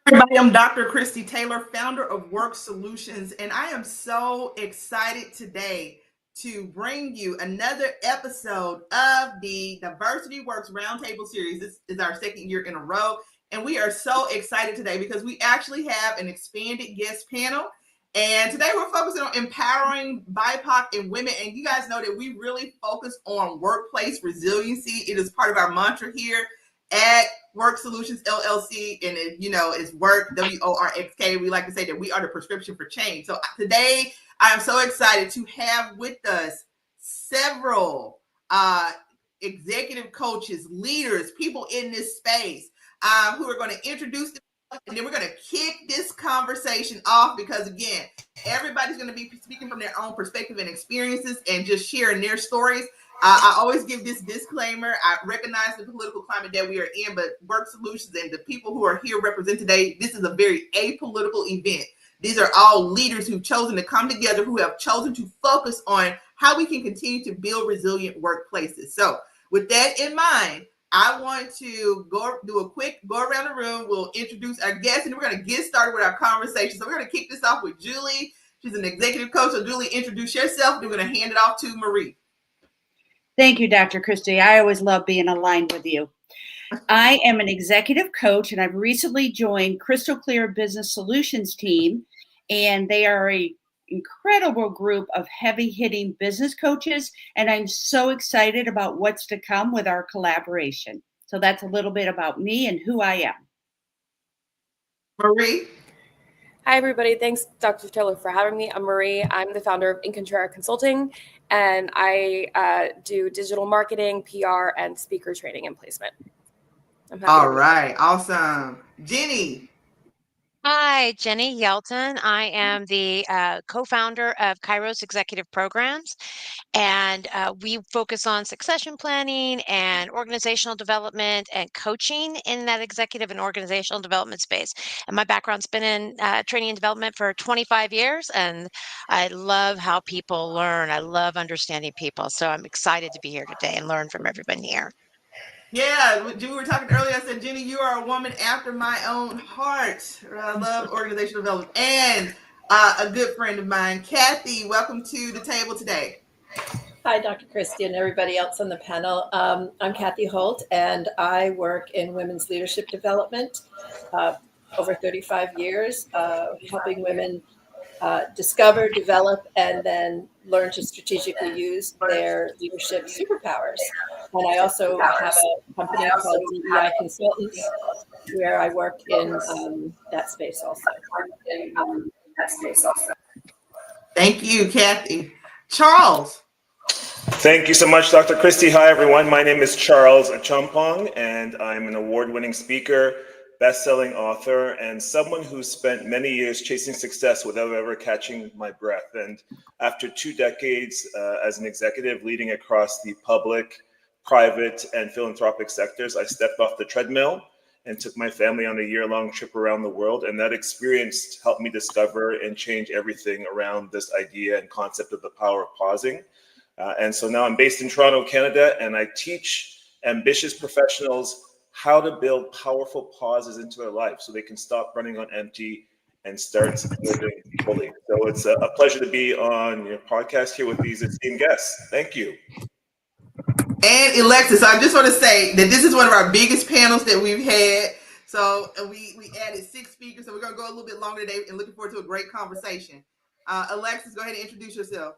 Everybody, I'm Dr. Kristy Taylor, founder of Work Solutions, and I am so excited today to bring you another episode of the DiversityWORxKS Roundtable Series. This is our second year in a row, and we are so excited today because we actually have an expanded guest panel. And today we're focusing on empowering BIPOC and women. And you guys know that we really focus on workplace resiliency. It is part of our mantra here at Work Solutions LLC, and it's work, WORXK. We like to say that we are the prescription for change. So today I am so excited to have with us several executive coaches, leaders, people in this space who are going to introduce themselves, and then we're going to kick this conversation off because, again, everybody's going to be speaking from their own perspective and experiences and just sharing their stories. I always give this disclaimer. I recognize the political climate that we are in, but Work Solutions and the people who are here represent today, this is a very apolitical event. These are all leaders who've chosen to come together, who have chosen to focus on how we can continue to build resilient workplaces. So with that in mind, I want to do a quick go around the room. We'll introduce our guests, and we're going to get started with our conversation. So we're going to kick this off with Julie. She's an executive coach. So Julie, introduce yourself. We're going to hand it off to Marie. Thank you, Dr. Kristy. I always love being aligned with you. I am an executive coach, and I've recently joined Crystal Clear Business Solutions team, and they are an incredible group of heavy-hitting business coaches, and I'm so excited about what's to come with our collaboration. So that's a little bit about me and who I am. Marie. Hi, everybody. Thanks, Dr. Taylor, for having me. I'm Marie. I'm the founder of Incontrera Consulting, and I do digital marketing, PR, and speaker training and placement. All right. Awesome. Jeni. Hi, Jeni Yelton. I am the co-founder of KairosExecutive programs, and we focus on succession planning and organizational development and coaching in that executive and organizational development space. And my background's been in training and development for 25 years, and I love how people learn. I love understanding people. So I'm excited to be here today and learn from everyone here. Yeah, we were talking earlier. I said, Jeni, you are a woman after my own heart. I love organizational development. And a good friend of mine, Cathy, welcome to the table today. Hi, Dr. Kristy and everybody else on the panel. I'm Cathy Holt, and I work in women's leadership development over 35 years, helping women discover, develop, and then learn to strategically use their leadership superpowers. And I also have a company called DEI Consultants, where I work in that space also. Thank you, Cathy. Charles. Thank you so much, Dr. Kristy. Hi, everyone. My name is Charles Achampong, and I'm an award-winning speaker, best-selling author, and someone who spent many years chasing success without ever catching my breath. And after 2 decades as an executive leading across the public, private, and philanthropic sectors, I stepped off the treadmill and took my family on a year-long trip around the world. And that experience helped me discover and change everything around this idea and concept of the power of pausing. And so now I'm based in Toronto, Canada, and I teach ambitious professionals how to build powerful pauses into their life so they can stop running on empty and start living fully. So it's a pleasure to be on your podcast here with these esteemed guests. Thank you. And Elexus, I just want to say that this is one of our biggest panels that we've had. So we added 6 speakers, so we're going to go a little bit longer today and looking forward to a great conversation. Elexus, go ahead and introduce yourself.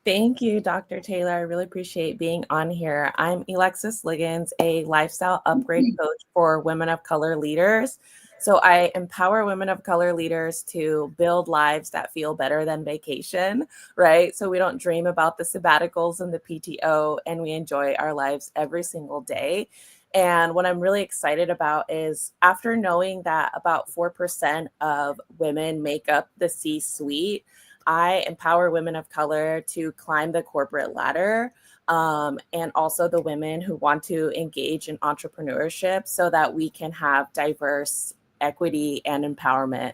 Thank you, Dr. Taylor. I really appreciate being on here. I'm Elexus Liggins, a lifestyle upgrade coach for women of color leaders. So I empower women of color leaders to build lives that feel better than vacation, right? So we don't dream about the sabbaticals and the PTO, and we enjoy our lives every single day. And what I'm really excited about is after knowing that about 4% of women make up the C-suite, I empower women of color to climb the corporate ladder, and also the women who want to engage in entrepreneurship so that we can have diverse equity and empowerment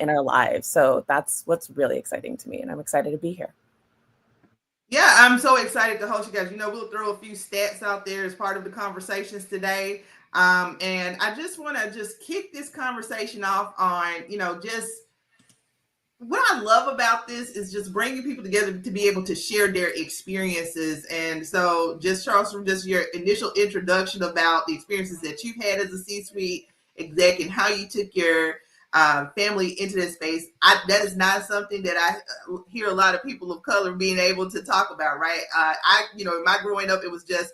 in our lives. So that's what's really exciting to me, and I'm excited to be here. Yeah, I'm so excited to host you guys. We'll throw a few stats out there as part of the conversations today. And I just want to just kick this conversation off on, just what I love about this is just bringing people together to be able to share their experiences. And so just Charles, from just your initial introduction about the experiences that you've had as a C-suite exec and how you took your family into this space, that is not something that I hear a lot of people of color being able to talk about, right? In my growing up, it was just,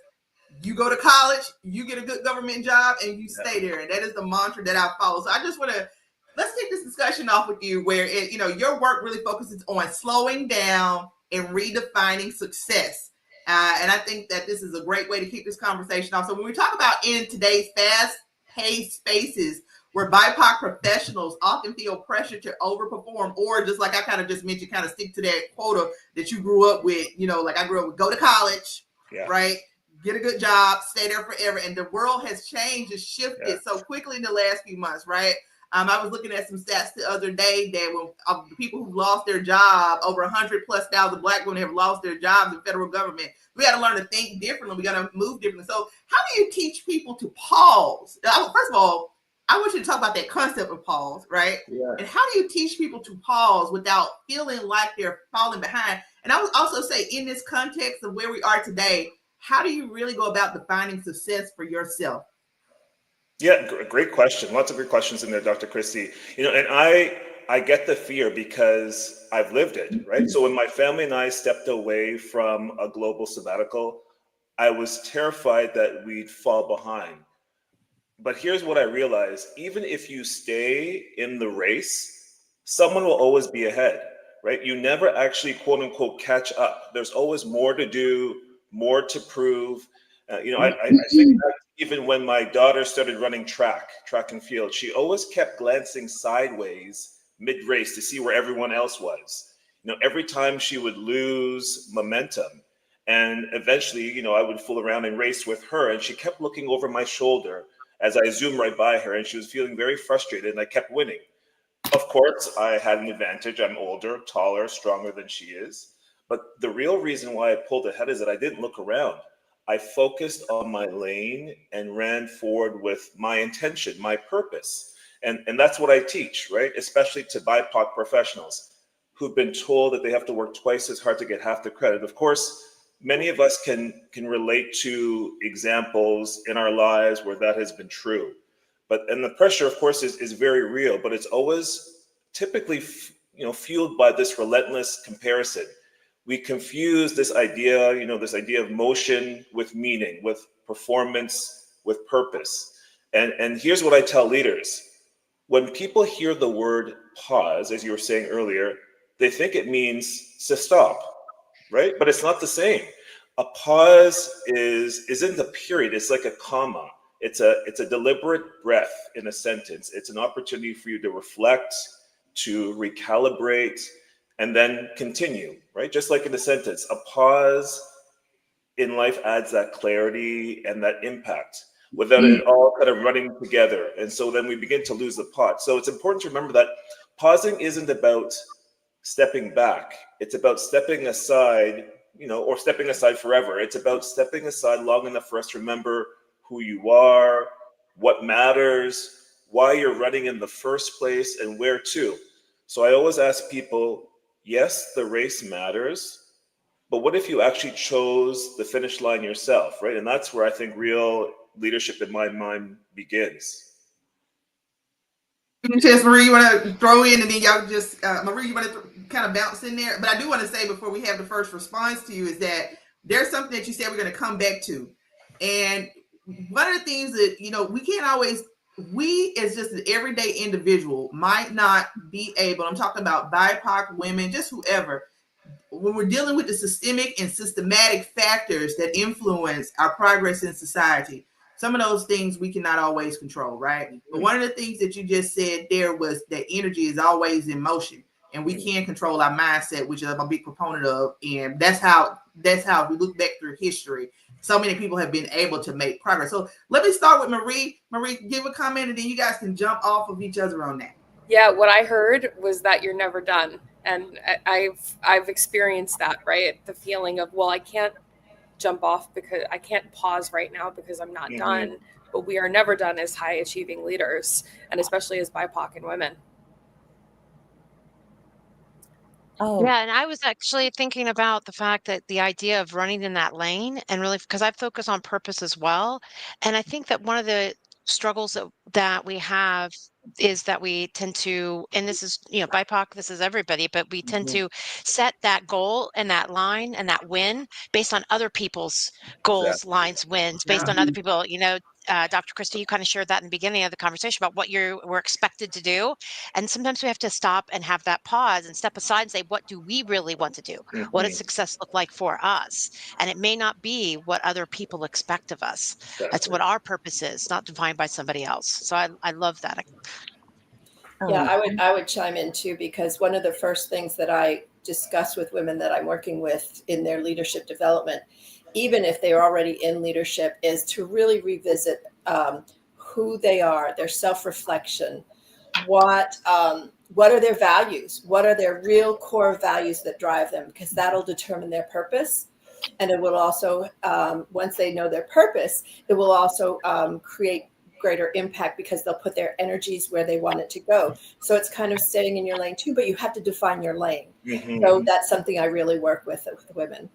you go to college, you get a good government job, and you stay there. And that is the mantra that I follow. So I just want to, let's take this discussion off with you where your work really focuses on slowing down and redefining success. And I think that this is a great way to keep this conversation off. So when we talk about in today's fast-paced spaces where BIPOC professionals often feel pressure to overperform, or just like I kind of just mentioned, kind of stick to that quota that you grew up with, like I grew up with, go to college, right? Get a good job, stay there forever. And the world has changed and shifted so quickly in the last few months, right? I was looking at some stats the other day that when the people who lost their job, over 100,000+ Black women have lost their jobs in federal government. We got to learn to think differently. We got to move differently. So how do you teach people to pause? First of all, I want you to talk about that concept of pause, right? Yeah. And how do you teach people to pause without feeling like they're falling behind? And I would also say, in this context of where we are today, how do you really go about defining success for yourself? Yeah, great question. Lots of great questions in there, Dr. Kristy. And I get the fear because I've lived it, right? So when my family and I stepped away from a global sabbatical, I was terrified that we'd fall behind. But here's what I realized: even if you stay in the race, someone will always be ahead, right? You never actually, quote unquote, catch up. There's always more to do, more to prove. I think that even when my daughter started running track and field, she always kept glancing sideways mid-race to see where everyone else was. Every time she would lose momentum, and eventually, I would fool around and race with her, and she kept looking over my shoulder as I zoomed right by her, and she was feeling very frustrated, and I kept winning. Of course, I had an advantage. I'm older, taller, stronger than she is. But the real reason why I pulled ahead is that I didn't look around. I focused on my lane and ran forward with my intention, my purpose. And that's what I teach, right? Especially to BIPOC professionals who've been told that they have to work twice as hard to get half the credit. Of course, many of us can relate to examples in our lives where that has been true. And the pressure, of course, is very real, but it's always typically fueled by this relentless comparison. We confuse this idea of motion with meaning, with performance, with purpose. And here's what I tell leaders. When people hear the word pause, as you were saying earlier, they think it means to stop, right? But it's not the same. A pause isn't a period. It's like a comma. It's a deliberate breath in a sentence. It's an opportunity for you to reflect, to recalibrate, and then continue, right? Just like in the sentence, a pause in life adds that clarity and that impact without it all kind of running together. And so then we begin to lose the plot. So it's important to remember that pausing isn't about stepping back. It's about stepping aside, or stepping aside forever. It's about stepping aside long enough for us to remember who you are, what matters, why you're running in the first place, and where to. So I always ask people, yes, the race matters, but what if you actually chose the finish line yourself, right? And that's where I think real leadership in my mind begins. Chance, Marie, you want to throw in, and then y'all just, Marie, you want to kind of bounce in there? But I do want to say before we have the first response to you is that there's something that you said we're going to come back to. And one of the things that, we can't always, we as just an everyday individual might not be able, I'm talking about BIPOC women, just whoever, when we're dealing with the systemic and systematic factors that influence our progress in society, some of those things we cannot always control, right? But one of the things that you just said there was that energy is always in motion, and we can control our mindset, which I'm a big proponent of. And that's how we look back through history. So many people have been able to make progress. So let me start with Marie. Marie, give a comment, and then you guys can jump off of each other on that. Yeah, what I heard was that you're never done. And I've experienced that, right? The feeling of, well, I can't jump off because I can't pause right now because I'm not done. But we are never done as high achieving leaders, and especially as BIPOC and women. Oh, Yeah, and I was actually thinking about the fact that the idea of running in that lane and really because I focus on purpose as well. And I think that one of the struggles that we have is that we tend to, and this is, BIPOC, this is everybody, but we tend to set that goal and that line and that win based on other people's goals, lines, wins, based on other people, Dr. Kristy, you kind of shared that in the beginning of the conversation about what you were expected to do. And sometimes we have to stop and have that pause and step aside and say, what do we really want to do? What does success look like for us? And it may not be what other people expect of us. That's what our purpose is, not defined by somebody else. So I love that. Yeah, I would chime in too, because one of the first things that I discuss with women that I'm working with in their leadership development, even if they're already in leadership, is to really revisit who they are, their self-reflection, what are their values, what are their real core values that drive them, because that'll determine their purpose. And it will also, once they know their purpose, it will also create greater impact because they'll put their energies where they want it to go. So it's kind of staying in your lane too, but you have to define your lane. So that's something I really work with women.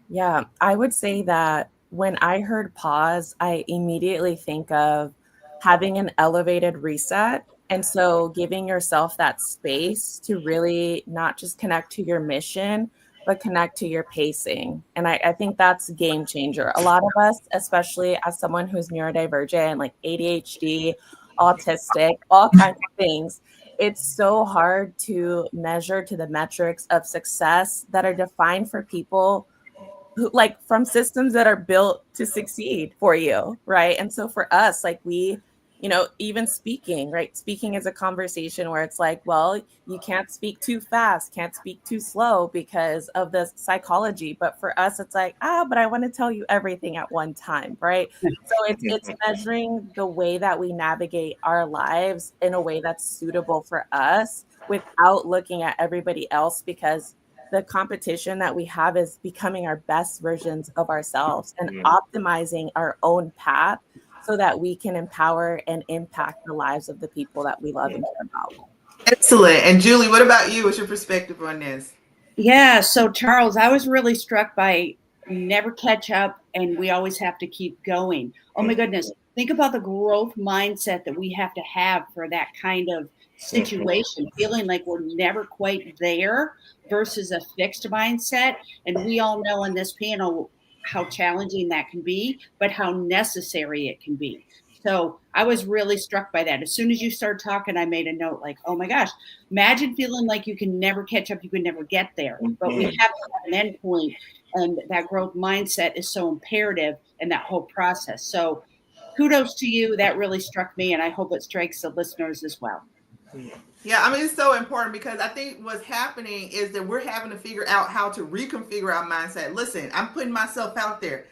Yeah, I would say that when I heard pause, I immediately think of having an elevated reset. And so giving yourself that space to really not just connect to your mission, but connect to your pacing. And I think that's a game changer. A lot of us, especially as someone who's neurodivergent, like ADHD, autistic, all kinds of things, it's so hard to measure to the metrics of success that are defined for people who, like, from systems that are built to succeed for you, right? And so for us, like, we, even speaking, right? Speaking is a conversation where it's like, well, you can't speak too fast, can't speak too slow because of the psychology. But for us, it's like, but I want to tell you everything at one time, right? So it's measuring the way that we navigate our lives in a way that's suitable for us without looking at everybody else, because the competition that we have is becoming our best versions of ourselves and optimizing our own path so that we can empower and impact the lives of the people that we love and care about. Excellent. And Julie, what about you? What's your perspective on this? Yeah. So Charles, I was really struck by never catch up and we always have to keep going. Oh my goodness. Think about the growth mindset that we have to have for that kind of situation, feeling like we're never quite there versus a fixed mindset. And we all know in this panel how challenging that can be, but how necessary it can be. So I was really struck by that. As soon as you started talking, I made a note like, oh my gosh, imagine feeling like you can never catch up, you can never get there. But we have to have an end point, and that growth mindset is so imperative in that whole process. So kudos to you. That really struck me, and I hope it strikes the listeners as well. Yeah, I mean, it's so important because I think what's happening is that we're having to figure out how to reconfigure our mindset. Listen, I'm putting myself out there.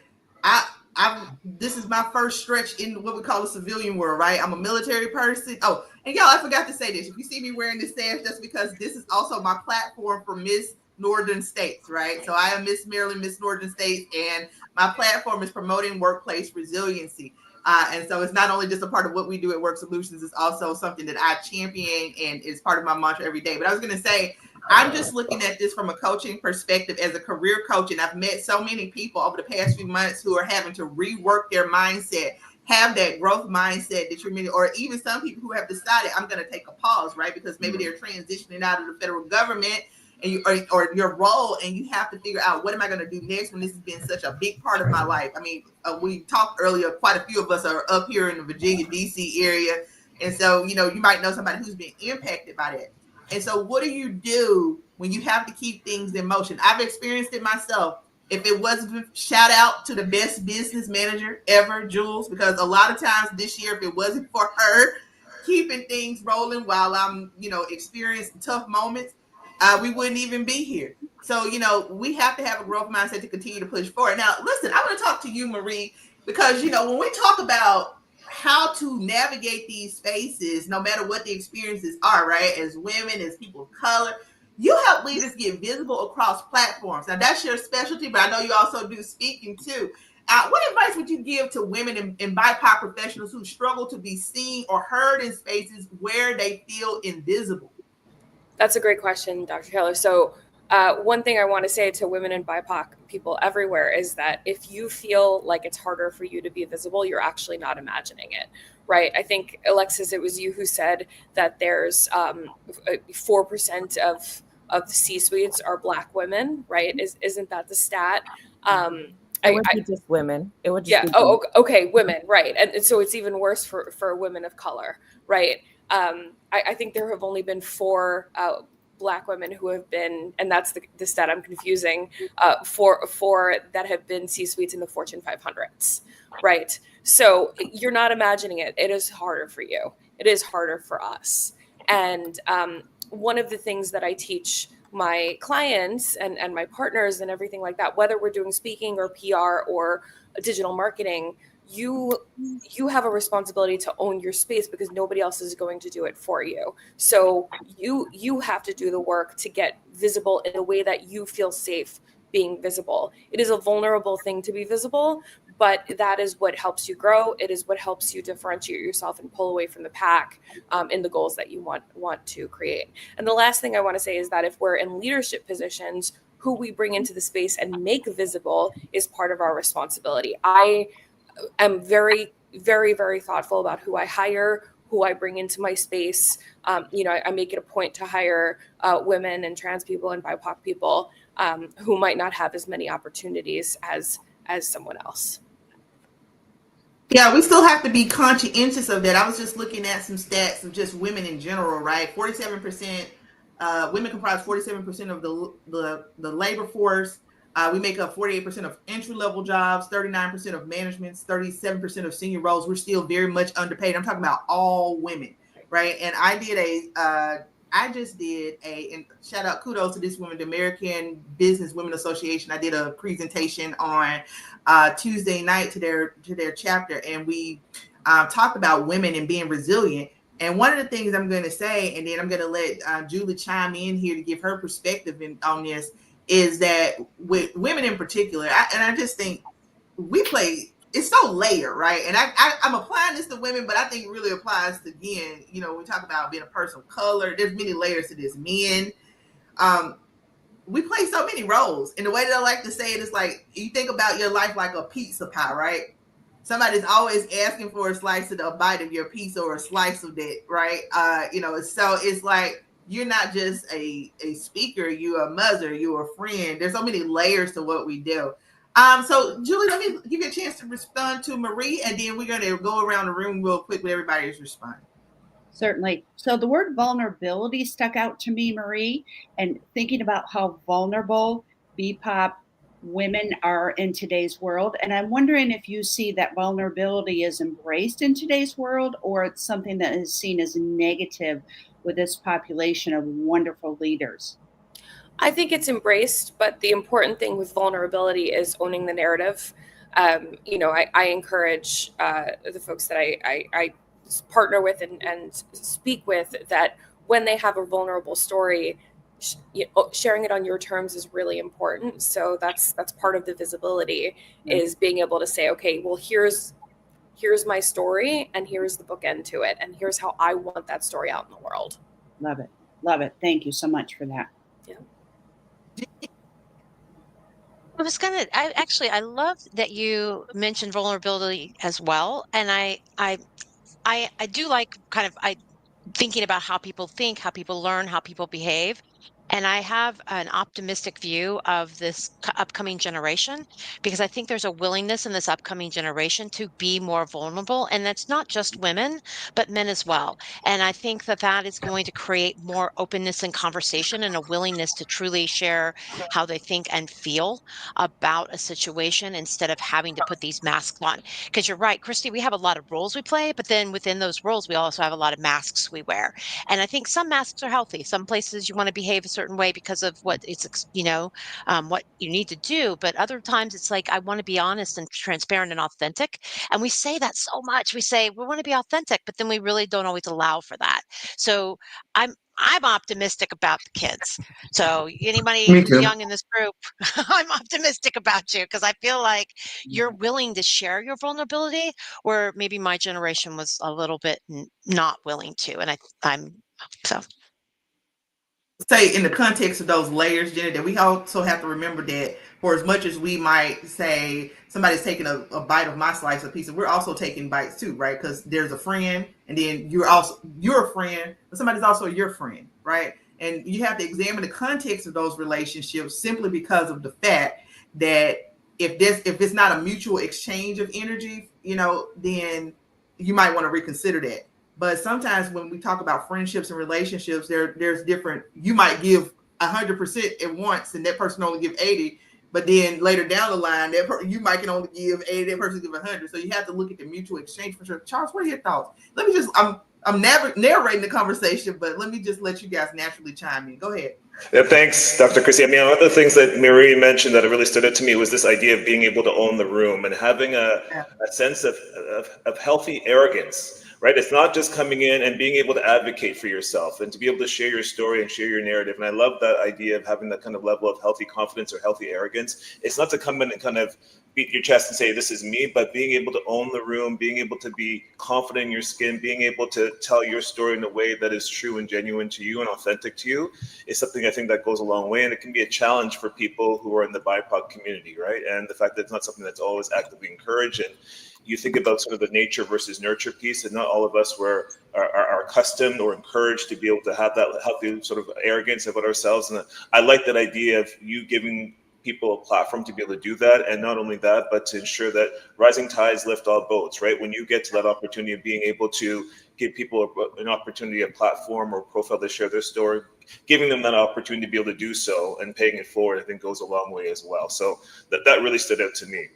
This is my first stretch in what we call the civilian world, right? I'm a military person. Oh, and y'all, I forgot to say this. If you see me wearing this sash, that's because this is also my platform for Miss Northern States, right? So I am Miss Maryland, Miss Northern States, and my platform is promoting workplace resiliency. And so it's not only just a part of what we do at Work Solutions, it's also something that I champion and is part of my mantra every day. But I was going to say, I'm just looking at this from a coaching perspective as a career coach. And I've met so many people over the past few months who are having to rework their mindset, have that growth mindset that you're meaning, or even some people who have decided I'm going to take a pause, right? Because maybe they're transitioning out of the federal government and or your role, and you have to figure out, what am I going to do next when this has been such a big part of my life? I mean, we talked earlier, quite a few of us are up here in the Virginia, DC area. And so, you might know somebody who's been impacted by that. And so what do you do when you have to keep things in motion? I've experienced it myself. If it wasn't, shout out to the best business manager ever, Jules, because a lot of times this year, if it wasn't for her keeping things rolling while I'm, experiencing tough moments, we wouldn't even be here. So, we have to have a growth mindset to continue to push forward. Now, listen, I want to talk to you, Marie, because, when we talk about how to navigate these spaces, no matter what the experiences are, right? As women, as people of color, you help leaders get visible across platforms. Now, that's your specialty, but I know you also do speaking too. What advice would you give to women and BIPOC professionals who struggle to be seen or heard in spaces where they feel invisible? That's a great question, Dr. Taylor. So one thing I want to say to women and BIPOC people everywhere is that if you feel like it's harder for you to be visible, you're actually not imagining it, right? I think, Elexus, it was you who said that there's 4% of the C-suites are Black women, right? Isn't that the stat? It would be just women. It would just yeah. be Oh, okay. Women, right? And so it's even worse for women of color, right? I think there have only been 4 Black women who have been, and that's the stat I'm confusing, four that have been C-suites in the Fortune 500s, right? So you're not imagining it. It is harder for you. It is harder for us. And one of the things that I teach my clients and my partners and everything like that, whether we're doing speaking or PR or digital marketing, you have a responsibility to own your space because nobody else is going to do it for you. So you have to do the work to get visible in a way that you feel safe being visible. It is a vulnerable thing to be visible, but that is what helps you grow. It is what helps you differentiate yourself and pull away from the pack in the goals that you want to create. And the last thing I want to say is that if we're in leadership positions, who we bring into the space and make visible is part of our responsibility. I am very, very, very thoughtful about who I hire, who I bring into my space. I make it a point to hire women and trans people and BIPOC people who might not have as many opportunities as someone else. Yeah, we still have to be conscientious of that. I was just looking at some stats of just women in general, right? 47%, women comprise 47% of the labor force. We make up 48% of entry-level jobs, 39% of managements, 37% of senior roles. We're still very much underpaid. I'm talking about all women, right? And I just did and shout out, kudos to this woman, the American Business Women Association. I did a presentation on Tuesday night to their chapter, and we talked about women and being resilient. And one of the things I'm going to say, and then I'm going to let Julie chime in here to give her perspective on this, is that with women in particular, I just think it's so layered, right? And I'm applying this to women, but I think it really applies to, again, we talk about being a person of color. There's many layers to this. Men, we play so many roles. And the way that I like to say it is like, you think about your life like a pizza pie, right? Somebody's always asking for a slice of a bite of your pizza or a slice of that, right? So it's like, you're not just a speaker, you're a mother, you're a friend. There's so many layers to what we do. So Julie, let me give you a chance to respond to Marie, and then we're going to go around the room real quick with everybody's responding. Certainly. So the word vulnerability stuck out to me, Marie, and thinking about how vulnerable BIPOC women are in today's world. And I'm wondering if you see that vulnerability is embraced in today's world, or it's something that is seen as negative with this population of wonderful leaders. I think it's embraced, but the important thing with vulnerability is owning the narrative. I encourage the folks that I partner with and speak with that when they have a vulnerable story, sharing it on your terms is really important. So that's part of the visibility, is being able to say, okay, well, here's my story, and here's the bookend to it, and here's how I want that story out in the world. Love it. Love it. Thank you so much for that. Yeah. I love that you mentioned vulnerability as well. And I do like thinking about how people think, how people learn, how people behave. And I have an optimistic view of this upcoming generation, because I think there's a willingness in this upcoming generation to be more vulnerable. And that's not just women, but men as well. And I think that is going to create more openness and conversation, and a willingness to truly share how they think and feel about a situation, instead of having to put these masks on. Because you're right, Kristy, we have a lot of roles we play, but then within those roles, we also have a lot of masks we wear. And I think some masks are healthy. Some places you want to behave a certain certain way because of what what you need to do. But other times it's like, I want to be honest and transparent and authentic. And we say that so much. We say we want to be authentic, but then we really don't always allow for that. So I'm optimistic about the kids. So anybody Me who's too. young in this group, I'm optimistic about you because I feel like you're willing to share your vulnerability, where maybe my generation was a little bit not willing to. And I'm so. Say in the context of those layers, Jenny, that we also have to remember that for as much as we might say somebody's taking a bite of my slice of pizza, we're also taking bites too, right? Because there's a friend, and then you're a friend, but somebody's also your friend, right? And you have to examine the context of those relationships simply because of the fact that if it's not a mutual exchange of energy, then you might want to reconsider that. But sometimes when we talk about friendships and relationships, there's different. You might give 100% at once, and that person only give 80. But then later down the line, you might can only give 80. That person give 100. So you have to look at the mutual exchange for sure. Charles, what are your thoughts? Let me I'm narrating the conversation, but let me just let you guys naturally chime in. Go ahead. Yeah, thanks, Dr. Kristy. I mean, one of the things that Marie mentioned that really stood out to me was this idea of being able to own the room and having a sense of healthy arrogance. Right? It's not just coming in and being able to advocate for yourself and to be able to share your story and share your narrative. And I love that idea of having that kind of level of healthy confidence or healthy arrogance. It's not to come in and kind of beat your chest and say, this is me, but being able to own the room, being able to be confident in your skin, being able to tell your story in a way that is true and genuine to you and authentic to you is something I think that goes a long way. And it can be a challenge for people who are in the BIPOC community, right? And the fact that it's not something that's always actively encouraged. And you think about sort of the nature versus nurture piece, and not all of us are accustomed or encouraged to be able to have that healthy sort of arrogance about ourselves. And I like that idea of you giving people a platform to be able to do that. And not only that, but to ensure that rising tides lift all boats, right? When you get to that opportunity of being able to give people an opportunity, a platform or profile to share their story, giving them that opportunity to be able to do so and paying it forward, I think goes a long way as well. So that really stood out to me.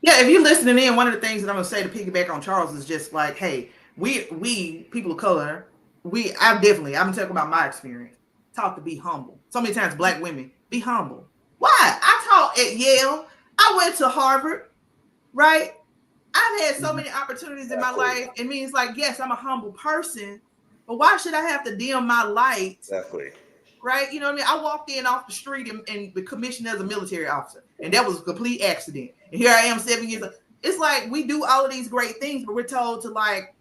Yeah, if you're listening in, one of the things that I'm going to say to piggyback on Charles is just like, hey, we people of color, I'm talking about my experience, taught to be humble. So many times Black women, be humble. Why? I taught at Yale. I went to Harvard, right? I've had so many opportunities in my life. It means like, yes, I'm a humble person, but why should I have to dim my light? Exactly. Right? You know what I mean? I walked in off the street and was commissioned as a military officer, and that was a complete accident. And here I am 7 years old. It's like we do all of these great things, but we're told to like,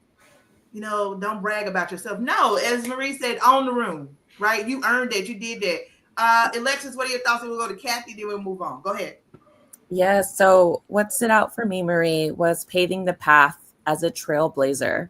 don't brag about yourself. No, as Marie said, own the room, right? You earned that. You did that. Elexus, what are your thoughts? We'll go to Cathy, then we'll move on. Go ahead. Yeah, so what stood out for me, Marie, was paving the path as a trailblazer.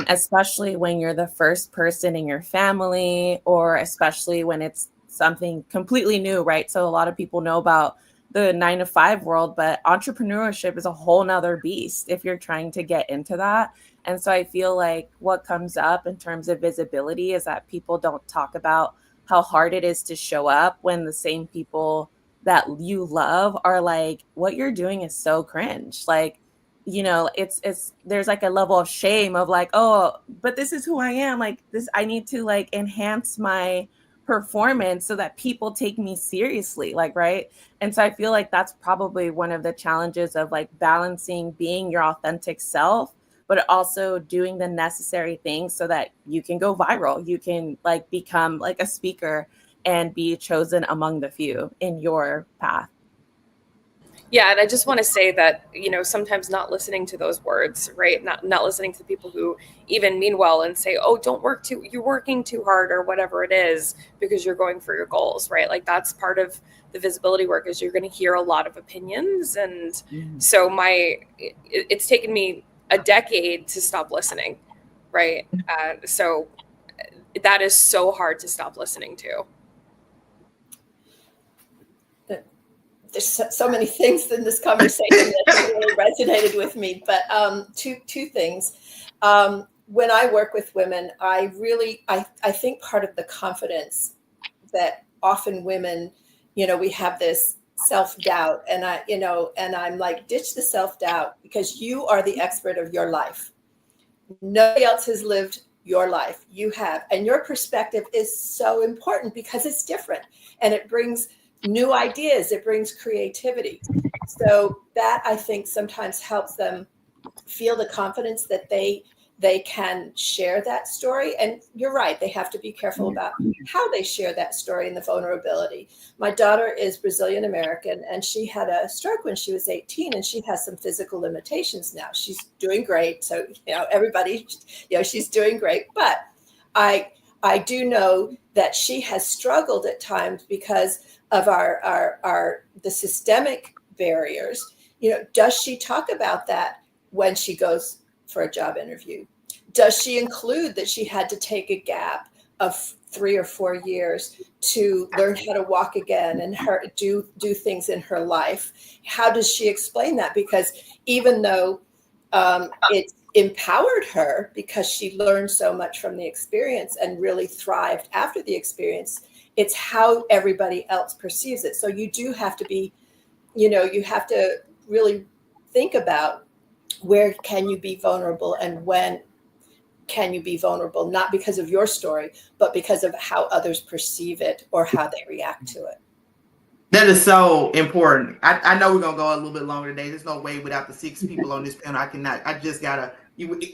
Especially when you're the first person in your family, or especially when it's something completely new, right? So a lot of people know about the 9-to-5 world, but entrepreneurship is a whole nother beast if you're trying to get into that. And so I feel like what comes up in terms of visibility is that people don't talk about how hard it is to show up when the same people that you love are like, what you're doing is so cringe. Like, it's there's like a level of shame of like, oh, but this is who I am. Like this, I need to like enhance my performance so that people take me seriously. Like, right. And so I feel like that's probably one of the challenges of like balancing being your authentic self, but also doing the necessary things so that you can go viral. You can like become like a speaker and be chosen among the few in your path. Yeah, and I just want to say that, sometimes not listening to those words, right? Not listening to the people who even mean well and say, oh, you're working too hard or whatever it is because you're going for your goals, right? Like that's part of the visibility work is you're going to hear a lot of opinions. And so it's taken me a decade to stop listening, right? So that is so hard to stop listening to. There's so many things in this conversation that really resonated with me, but two things. When I work with women, I think part of the confidence that often women, we have this self-doubt, and I'm like, ditch the self-doubt because you are the expert of your life. Nobody else has lived your life. You have, and your perspective is so important because it's different and it brings new ideas. It brings creativity. So that, I think, sometimes helps them feel the confidence that they can share that story. And you're right, they have to be careful about how they share that story and the vulnerability. My daughter is Brazilian American, and she had a stroke when she was 18, and she has some physical limitations now. She's doing great. So, everybody, she's doing great. But I do know that she has struggled at times because of the systemic barriers. Does she talk about that when she goes for a job interview? Does she include that she had to take a gap of 3 or 4 years to learn how to walk again and do things in her life? How does she explain that? Because even though it empowered her because she learned so much from the experience and really thrived after the experience, it's how everybody else perceives it. So you do have to be, you have to really think about where can you be vulnerable and when can you be vulnerable, not because of your story, but because of how others perceive it or how they react to it. That is so important. I know we're going to go a little bit longer today. There's no way without the 6 people on this panel. I just gotta,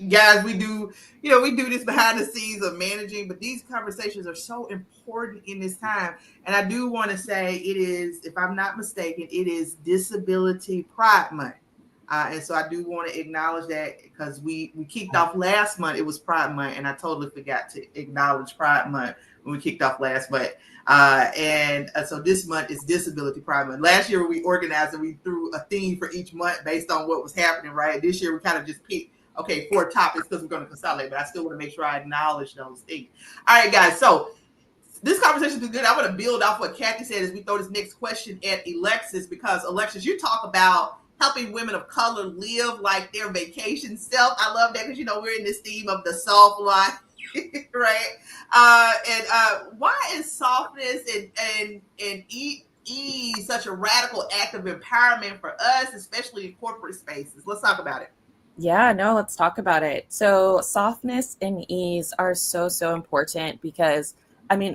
guys, we do this behind the scenes of managing, but these conversations are so important in this time. And I do want to say it is, if I'm not mistaken, it is Disability Pride Month. And so I do want to acknowledge that because we kicked off last month. It was Pride Month, and I totally forgot to acknowledge Pride Month when we kicked off last month. So this month is Disability Pride Month. Last year we organized and we threw a theme for each month based on what was happening, right? This year we kind of just picked, 4 topics because we're going to consolidate, but I still want to make sure I acknowledge those things. All right, guys. So this conversation has been good. I want to build off what Cathy said as we throw this next question at Elexus, because Elexus, you talk about helping women of color live like their vacation self. I love that because, we're in this theme of the soft life, right? Why is softness and ease such a radical act of empowerment for us, especially in corporate spaces? Let's talk about it. Yeah, no, let's talk about it. So softness and ease are so, so important because,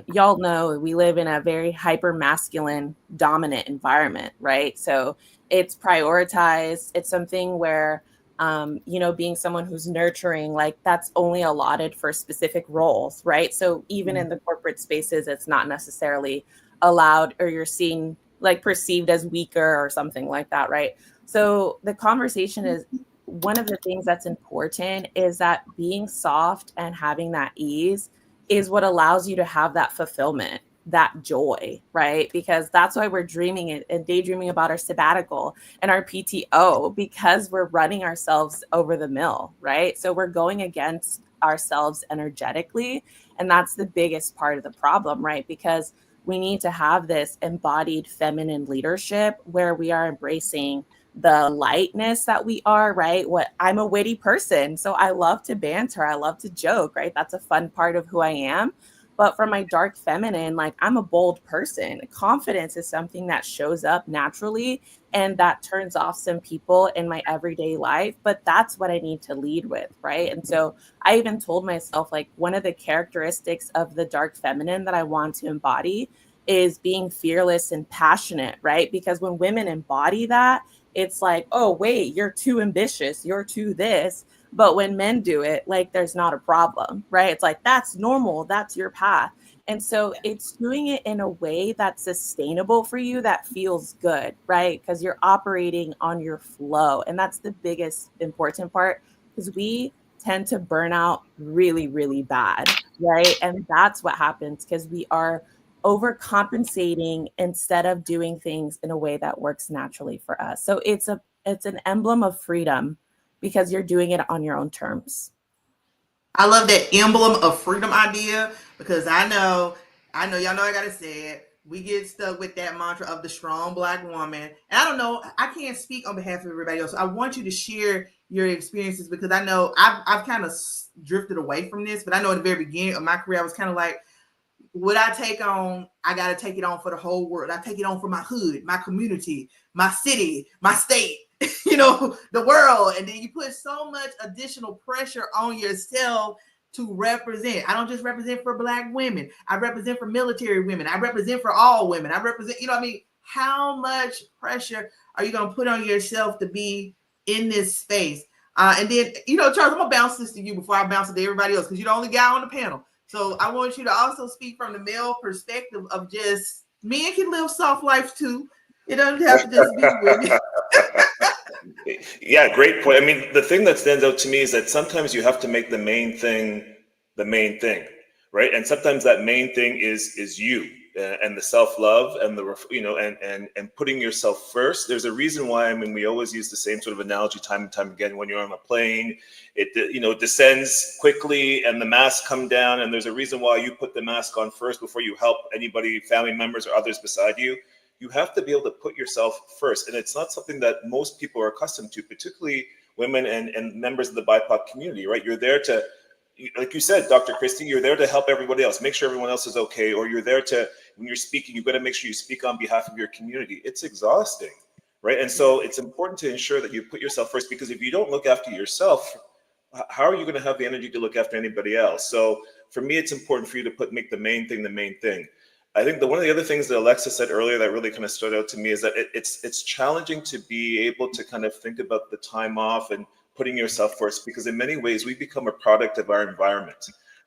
y'all know we live in a very hyper masculine dominant environment, right? So it's prioritized. It's something where, being someone who's nurturing, like that's only allotted for specific roles, right? So even in the corporate spaces, it's not necessarily allowed, or you're seen like perceived as weaker or something like that, right? So the conversation is, one of the things that's important is that being soft and having that ease is what allows you to have that fulfillment, that joy, right? Because that's why we're dreaming it and daydreaming about our sabbatical and our PTO, because we're running ourselves over the mill, right? So we're going against ourselves energetically. And that's the biggest part of the problem, right? Because we need to have this embodied feminine leadership where we are embracing the lightness that we are, right? I'm a witty person, so I love to banter. I love to joke, right? That's a fun part of who I am. But for my dark feminine, like I'm a bold person. Confidence is something that shows up naturally and that turns off some people in my everyday life. But that's what I need to lead with, right? And so I even told myself, like, one of the characteristics of the dark feminine that I want to embody is being fearless and passionate, right? Because when women embody that, it's like, oh, wait, you're too ambitious, you're too this. But when men do it, like, there's not a problem, right? It's like, that's normal, that's your path. And so it's doing it in a way that's sustainable for you, that feels good, right? Because you're operating on your flow. And that's the biggest important part, because we tend to burn out really, really bad, right? And that's what happens because we are overcompensating instead of doing things in a way that works naturally for us. So it's an emblem of freedom because you're doing it on your own terms. I love that emblem of freedom idea, because I know y'all know I gotta say it. We get stuck with that mantra of the strong Black woman. And I don't know, I can't speak on behalf of everybody else. So I want you to share your experiences, because I know I've kind of drifted away from this, but I know at the very beginning of my career, I was kind of like, what I take on, I got to take it on for the whole world. I take it on for my hood, my community, my city, my state, the world. And then you put so much additional pressure on yourself to represent. I don't just represent for Black women. I represent for military women. I represent for all women. I represent, you know what I mean? How much pressure are you going to put on yourself to be in this space? And then, you know, Charles, I'm going to bounce this to you before I bounce it to everybody else, because you're the only guy on the panel. So I want you to also speak from the male perspective of just men can live soft life too. It doesn't have to just be women. Yeah, great point. I mean, the thing that stands out to me is that sometimes you have to make the main thing, right? And sometimes that main thing is you and the self-love and the, you know, and putting yourself first. There's a reason why, I mean, we always use the same sort of analogy time and time again. When you're on a plane, it, you know, descends quickly and the masks come down, and there's a reason why you put the mask on first before you help anybody, family members or others beside you. You have to be able to put yourself first. And it's not something that most people are accustomed to, particularly women and members of the BIPOC community, right? You're there to, like you said, Dr. Kristy, you're there to help everybody else, make sure everyone else is okay, or you're there to, when you're speaking, you've got to make sure you speak on behalf of your community. It's exhausting, right? And so it's important to ensure that you put yourself first, because if you don't look after yourself, how are you going to have the energy to look after anybody else? So for me, it's important for you to make the main thing the main thing. I think one of the other things that Elexus said earlier that really kind of stood out to me is that it's challenging to be able to kind of think about the time off and putting yourself first, because in many ways we become a product of our environment,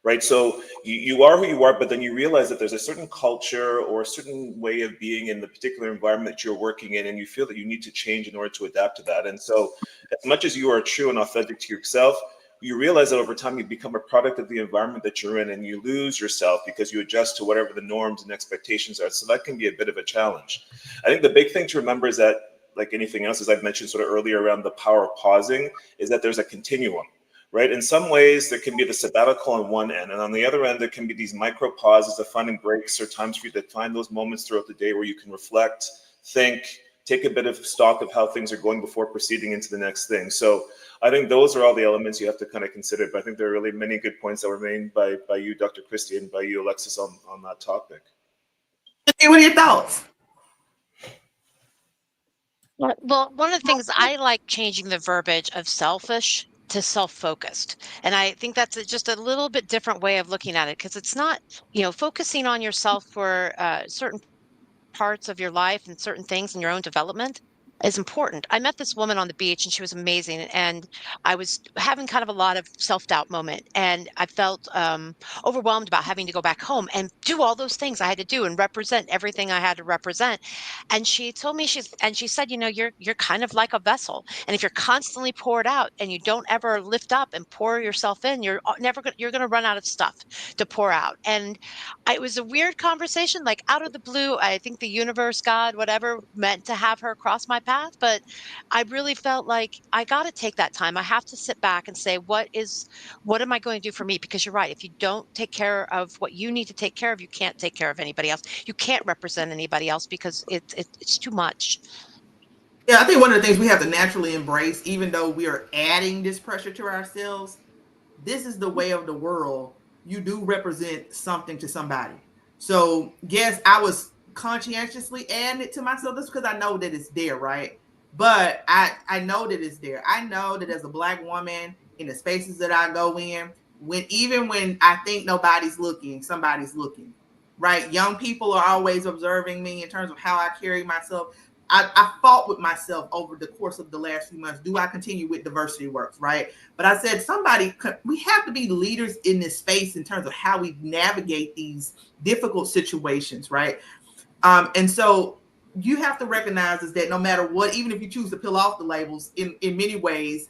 right? So you are who you are, but then you realize that there's a certain culture or a certain way of being in the particular environment that you're working in, and you feel that you need to change in order to adapt to that. And so as much as you are true and authentic to yourself, you realize that over time you become a product of the environment that you're in, and you lose yourself because you adjust to whatever the norms and expectations are. So that can be a bit of a challenge. I think the big thing to remember is that, like anything else, as I've mentioned sort of earlier around the power of pausing, is that there's a continuum, right? In some ways, there can be the sabbatical on one end, and on the other end, there can be these micro pauses of finding breaks or times for you to find those moments throughout the day where you can reflect, think, take a bit of stock of how things are going before proceeding into the next thing. So I think those are all the elements you have to kind of consider. But I think there are really many good points that were made by you, Dr. Kristy, and by you, Elexus, on that topic. What are your thoughts? Well, one of the things I like changing the verbiage of selfish to self-focused. And I think that's just a little bit different way of looking at it, because it's not, you know, focusing on yourself for certain parts of your life and certain things in your own development is important. I met this woman on the beach and she was amazing. And I was having kind of a lot of self-doubt moment. And I felt overwhelmed about having to go back home and do all those things I had to do and represent everything I had to represent. And she told me, she said, you know, you're kind of like a vessel. And if you're constantly poured out and you don't ever lift up and pour yourself in, you're going to run out of stuff to pour out. And it was a weird conversation, like out of the blue. I think the universe, God, whatever, meant to have her cross my path. But I really felt like I got to take that time. I have to sit back and say, what am I going to do for me? Because you're right. If you don't take care of what you need to take care of, you can't take care of anybody else. You can't represent anybody else because it's too much. Yeah, I think one of the things we have to naturally embrace, even though we are adding this pressure to ourselves, this is the way of the world. You do represent something to somebody. So yes, I was conscientiously adding it to myself just because I know that it's there, right? But I know that it's there. I know that as a Black woman in the spaces that I go in, even when I think nobody's looking, somebody's looking, right? Young people are always observing me in terms of how I carry myself. I fought with myself over the course of the last few months. Do I continue with DiversityWORxKS, right? But I said, we have to be leaders in this space in terms of how we navigate these difficult situations, right? And so you have to recognize is that no matter what, even if you choose to peel off the labels, in many ways,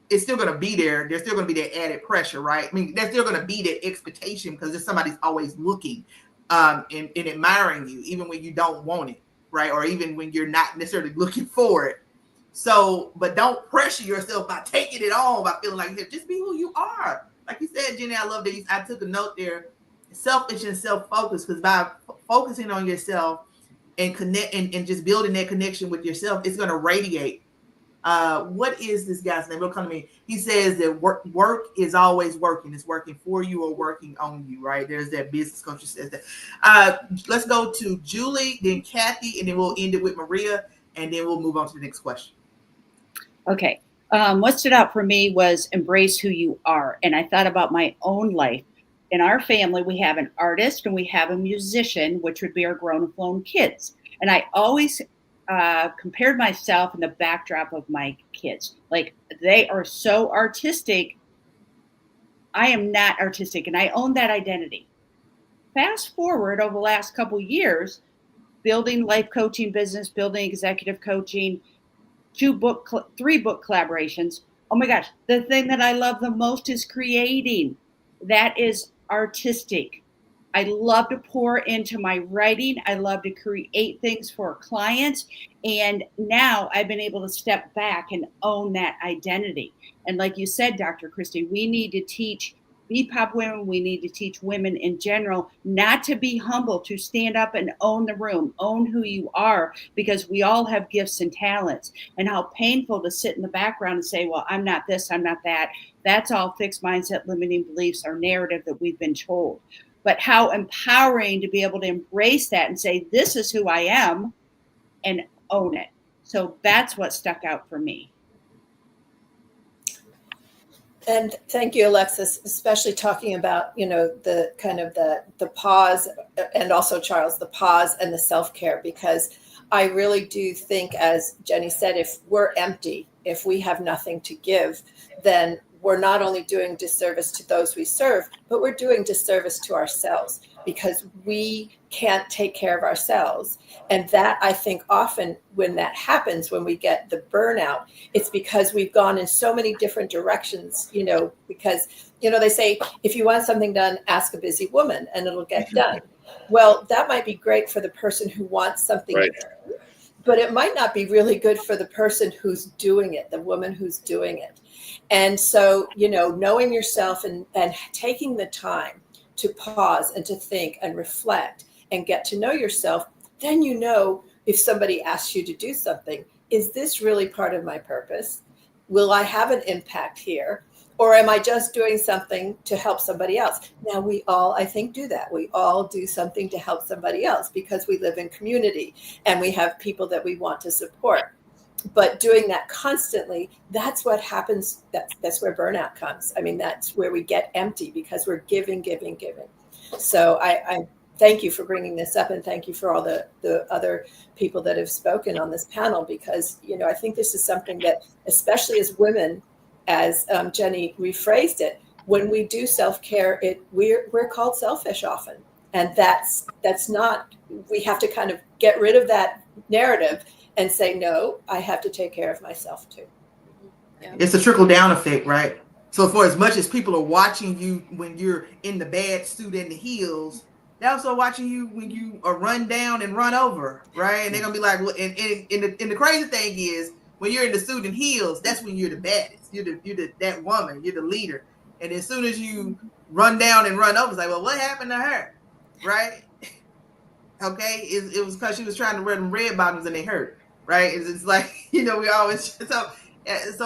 it's still going to be there. There's still going to be that added pressure, right? I mean, there's still going to be that expectation because somebody's always looking and admiring you, even when you don't want it. Right? Or even when you're not necessarily looking for it. So, but don't pressure yourself by taking it on, by feeling like, just be who you are. Like you said, Jeni, I love that I took a note there, selfish and self-focused, because by focusing on yourself and connect and just building that connection with yourself, it's going to radiate. What is this guy's name? He'll come to me. He says that work is always working. It's working for you or working on you, right? There's that business coach who says that. Let's go to Julie, then Cathy, and then we'll end it with Maria, and then we'll move on to the next question. Okay. What stood out for me was embrace who you are. And I thought about my own life. In our family, we have an artist and we have a musician, which would be our grown and flown kids. And I always compared myself in the backdrop of my kids. Like, they are so artistic. I am not artistic, and I own that identity. Fast forward over the last couple of years, building life coaching business, building executive coaching, 3 book collaborations. Oh my gosh, the thing that I love the most is creating. That is artistic. I love to pour into my writing. I love to create things for clients. And now I've been able to step back and own that identity. And like you said, Dr. Kristy, we need to teach BIPOC women, we need to teach women in general not to be humble, to stand up and own the room, own who you are, because we all have gifts and talents. And how painful to sit in the background and say, well, I'm not this, I'm not that. That's all fixed mindset, limiting beliefs, or narrative that we've been told. But how empowering to be able to embrace that and say, this is who I am, and own it. So that's what stuck out for me. And thank you, Elexus, especially talking about, the kind of the pause, and also Charles, the pause and the self-care, because I really do think, as Jeni said, if we're empty, if we have nothing to give, then we're not only doing disservice to those we serve, but we're doing disservice to ourselves, because we can't take care of ourselves. And that, I think, often when that happens, when we get the burnout, it's because we've gone in so many different directions, because, they say, if you want something done, ask a busy woman and it'll get done. Well, that might be great for the person who wants something, right, but it might not be really good for the person who's doing it, the woman who's doing it. And so, knowing yourself and taking the time to pause and to think and reflect and get to know yourself, then if somebody asks you to do something, is this really part of my purpose? Will I have an impact here? Or am I just doing something to help somebody else? Now, we all, I think, do that. We all do something to help somebody else because we live in community and we have people that we want to support. But doing that constantly, that's what happens. That's where burnout comes. I mean, that's where we get empty, because we're giving. So I thank you for bringing this up, and thank you for all the other people that have spoken on this panel, because, I think this is something that, especially as women, as Jeni rephrased it, when we do self-care, we're called selfish often. And that's not, we have to kind of get rid of that narrative and say, no, I have to take care of myself too. Yeah. It's a trickle down effect, right? So for as much as people are watching you when you're in the bad suit and the heels, they're also watching you when you are run down and run over, right? And they're gonna be like, well, and the crazy thing is, when you're in the suit and heels, that's when you're the baddest. You're that woman, you're the leader. And as soon as you run down and run over, it's like, well, what happened to her, right? Okay, it was because she was trying to wear them red bottoms and they hurt, right? It's like, we always, so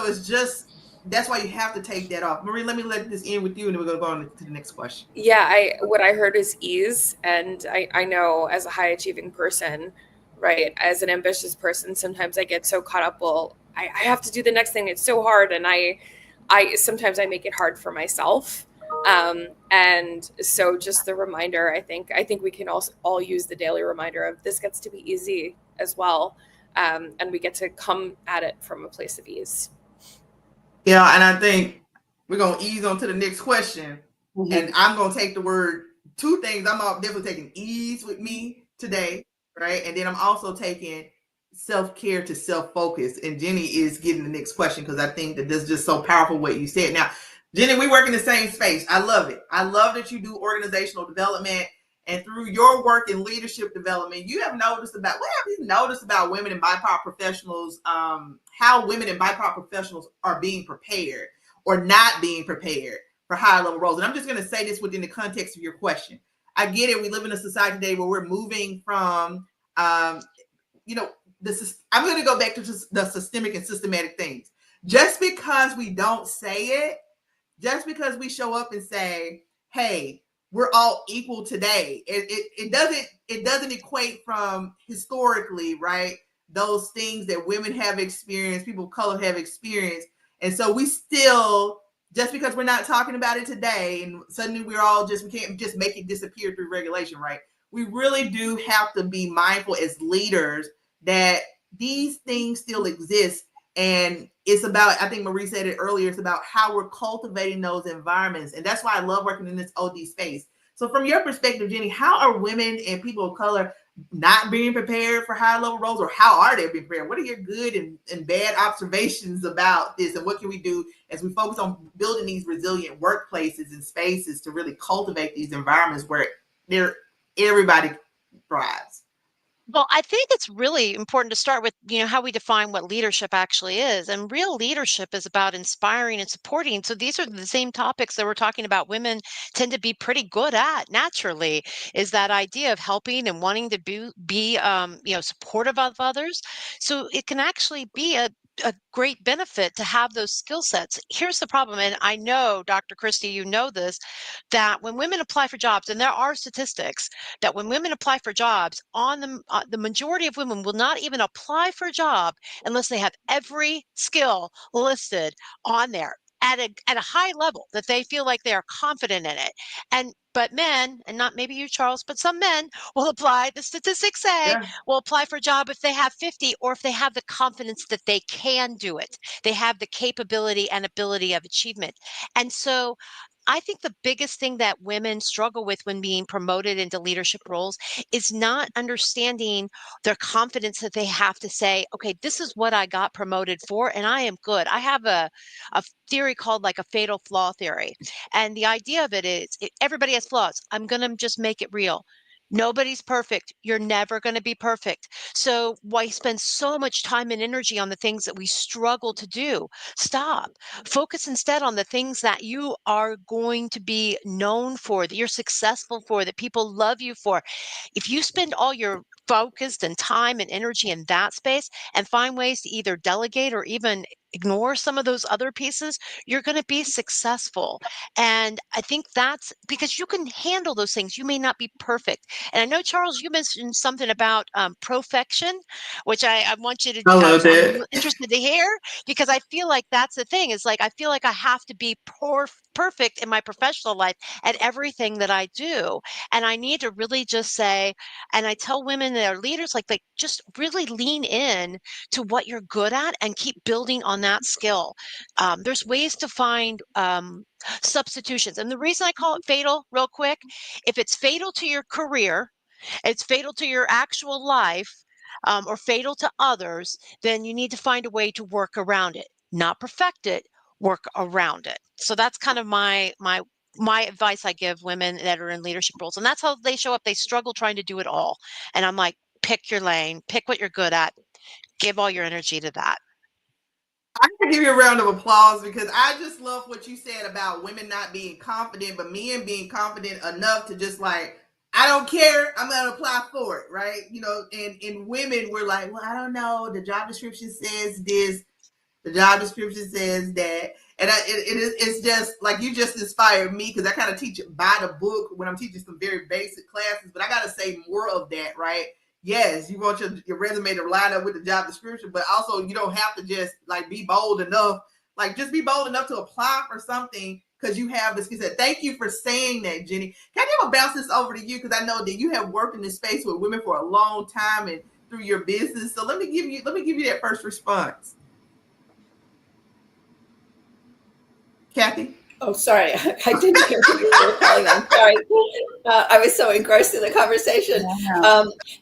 it's just, that's why you have to take that off. Marie, let me let this end with you, and then we're going to go on to the next question. Yeah, what I heard is ease. And I know, as a high achieving person, right, as an ambitious person, sometimes I get so caught up, well, I have to do the next thing. It's so hard. And I sometimes I make it hard for myself. And so just the reminder, I think we can all use the daily reminder of this gets to be easy as well. And we get to come at it from a place of ease. Yeah. And I think we're going to ease on to the next question. Mm-hmm. And I'm going to take the word, 2 things. I'm definitely taking ease with me today. Right. And then I'm also taking self-care to self-focus. And Jeni is getting the next question, because I think that this is just so powerful what you said. Now, Jeni, we work in the same space. I love it. I love that you do organizational development, and through your work in leadership development, what have you noticed about women in BIPOC professionals, how women in BIPOC professionals are being prepared or not being prepared for higher level roles? And I'm just going to say this within the context of your question. I get it. We live in a society today where we're moving from, I'm going to go back to just the systemic and systematic things. Just because we don't say it, just because we show up and say, hey, we're all equal today, it doesn't equate from historically, right? Those things that women have experienced, people of color have experienced, And so we still, just because we're not talking about it today and suddenly we can't just make it disappear through regulation, right? We really do have to be mindful as leaders that these things still exist. And it's about, I think Marie said it earlier, it's about how we're cultivating those environments. And that's why I love working in this OD space. So from your perspective, Jeni, how are women and people of color not being prepared for high level roles, or how are they being prepared? What are your good and bad observations about this? And what can we do as we focus on building these resilient workplaces and spaces to really cultivate these environments where everybody thrives? Well, I think it's really important to start with, how we define what leadership actually is. And real leadership is about inspiring and supporting. So these are the same topics that we're talking about. Women tend to be pretty good at naturally, is that idea of helping and wanting to be supportive of others. So it can actually be a great benefit to have those skill sets. Here's the problem, and I know, Dr. Kristy, you know this, that when women apply for jobs, and there are statistics that when women apply for jobs, the majority of women will not even apply for a job unless they have every skill listed on there at a high level that they feel like they are confident in it. But men, and not maybe you, Charles, but some men will apply, the statistics say, will apply for a job if they have 50 or if they have the confidence that they can do it. They have the capability and ability of achievement. And so I think the biggest thing that women struggle with when being promoted into leadership roles is not understanding their confidence that they have to say, okay, this is what I got promoted for, and I am good. I have a theory called like a fatal flaw theory. And the idea of it is everybody has flaws. I'm going to just make it real. Nobody's perfect. You're never going to be perfect. So why spend so much time and energy on the things that we struggle to do? Stop. Focus instead on the things that you are going to be known for, that you're successful for, that people love you for. If you spend all your focused and time and energy in that space and find ways to either delegate or even ignore some of those other pieces, you're going to be successful. And I think that's because you can handle those things. You may not be perfect. And I know, Charles, you mentioned something about perfection, which I want you to, I love that. I'm interested to hear, because I feel like that's the thing. Is like, I feel like I have to be perfect in my professional life at everything that I do. And I need to really just say, and I tell women that are leaders, like just really lean in to what you're good at and keep building on that skill. There's ways to find substitutions. And the reason I call it fatal, real quick, if it's fatal to your career, it's fatal to your actual life, or fatal to others, then you need to find a way to work around it, not perfect it, work around it. So that's kind of my advice I give women that are in leadership roles. And that's how they show up. They struggle trying to do it all. And I'm like, pick your lane, pick what you're good at, give all your energy to that. I can give you a round of applause because I just love what you said about women not being confident, but men being confident enough to just like, I don't care, I'm going to apply for it, right? And in women, we're like, well, I don't know, the job description says this, the job description says that. And it's just like, you just inspired me because I kind of teach by the book when I'm teaching some very basic classes, but I got to say more of that, right? Yes, you want your resume to line up with the job description, but also you don't have to just like be bold enough, just be bold enough to apply for something because you have the skill set. Thank you for saying that, Jeni. Can I bounce this over to you because I know that you have worked in this space with women for a long time and through your business. So let me give you that first response. Kathy? Oh, sorry. I didn't hear who you were calling on. Sorry. I was so engrossed in the conversation.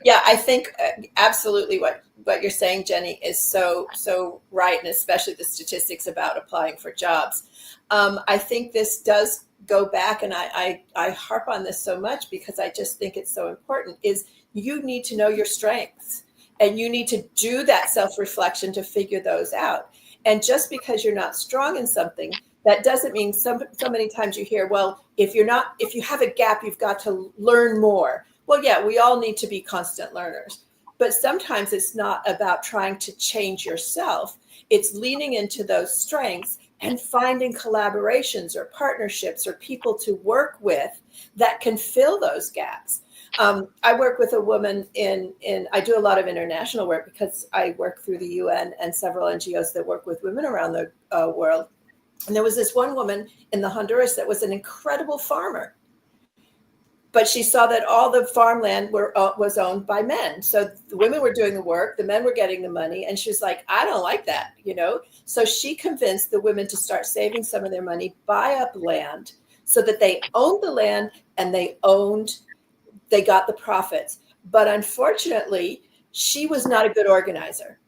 Yeah, I think absolutely what you're saying, Jeni, is so right, and especially the statistics about applying for jobs. I think this does go back, and I harp on this so much because I just think it's so important, is you need to know your strengths, and you need to do that self-reflection to figure those out. And just because you're not strong in something, that doesn't mean so many times you hear, well, if you have a gap, you've got to learn more. Well, yeah, we all need to be constant learners. But sometimes it's not about trying to change yourself. It's leaning into those strengths and finding collaborations or partnerships or people to work with that can fill those gaps. I work with a woman I do a lot of international work because I work through the UN and several NGOs that work with women around the world. And there was this one woman in the Honduras that was an incredible farmer. But she saw that all the farmland was owned by men. So the women were doing the work, the men were getting the money. And she was like, I don't like that, you know? So she convinced the women to start saving some of their money, buy up land so that they owned the land and they got the profits. But unfortunately, she was not a good organizer.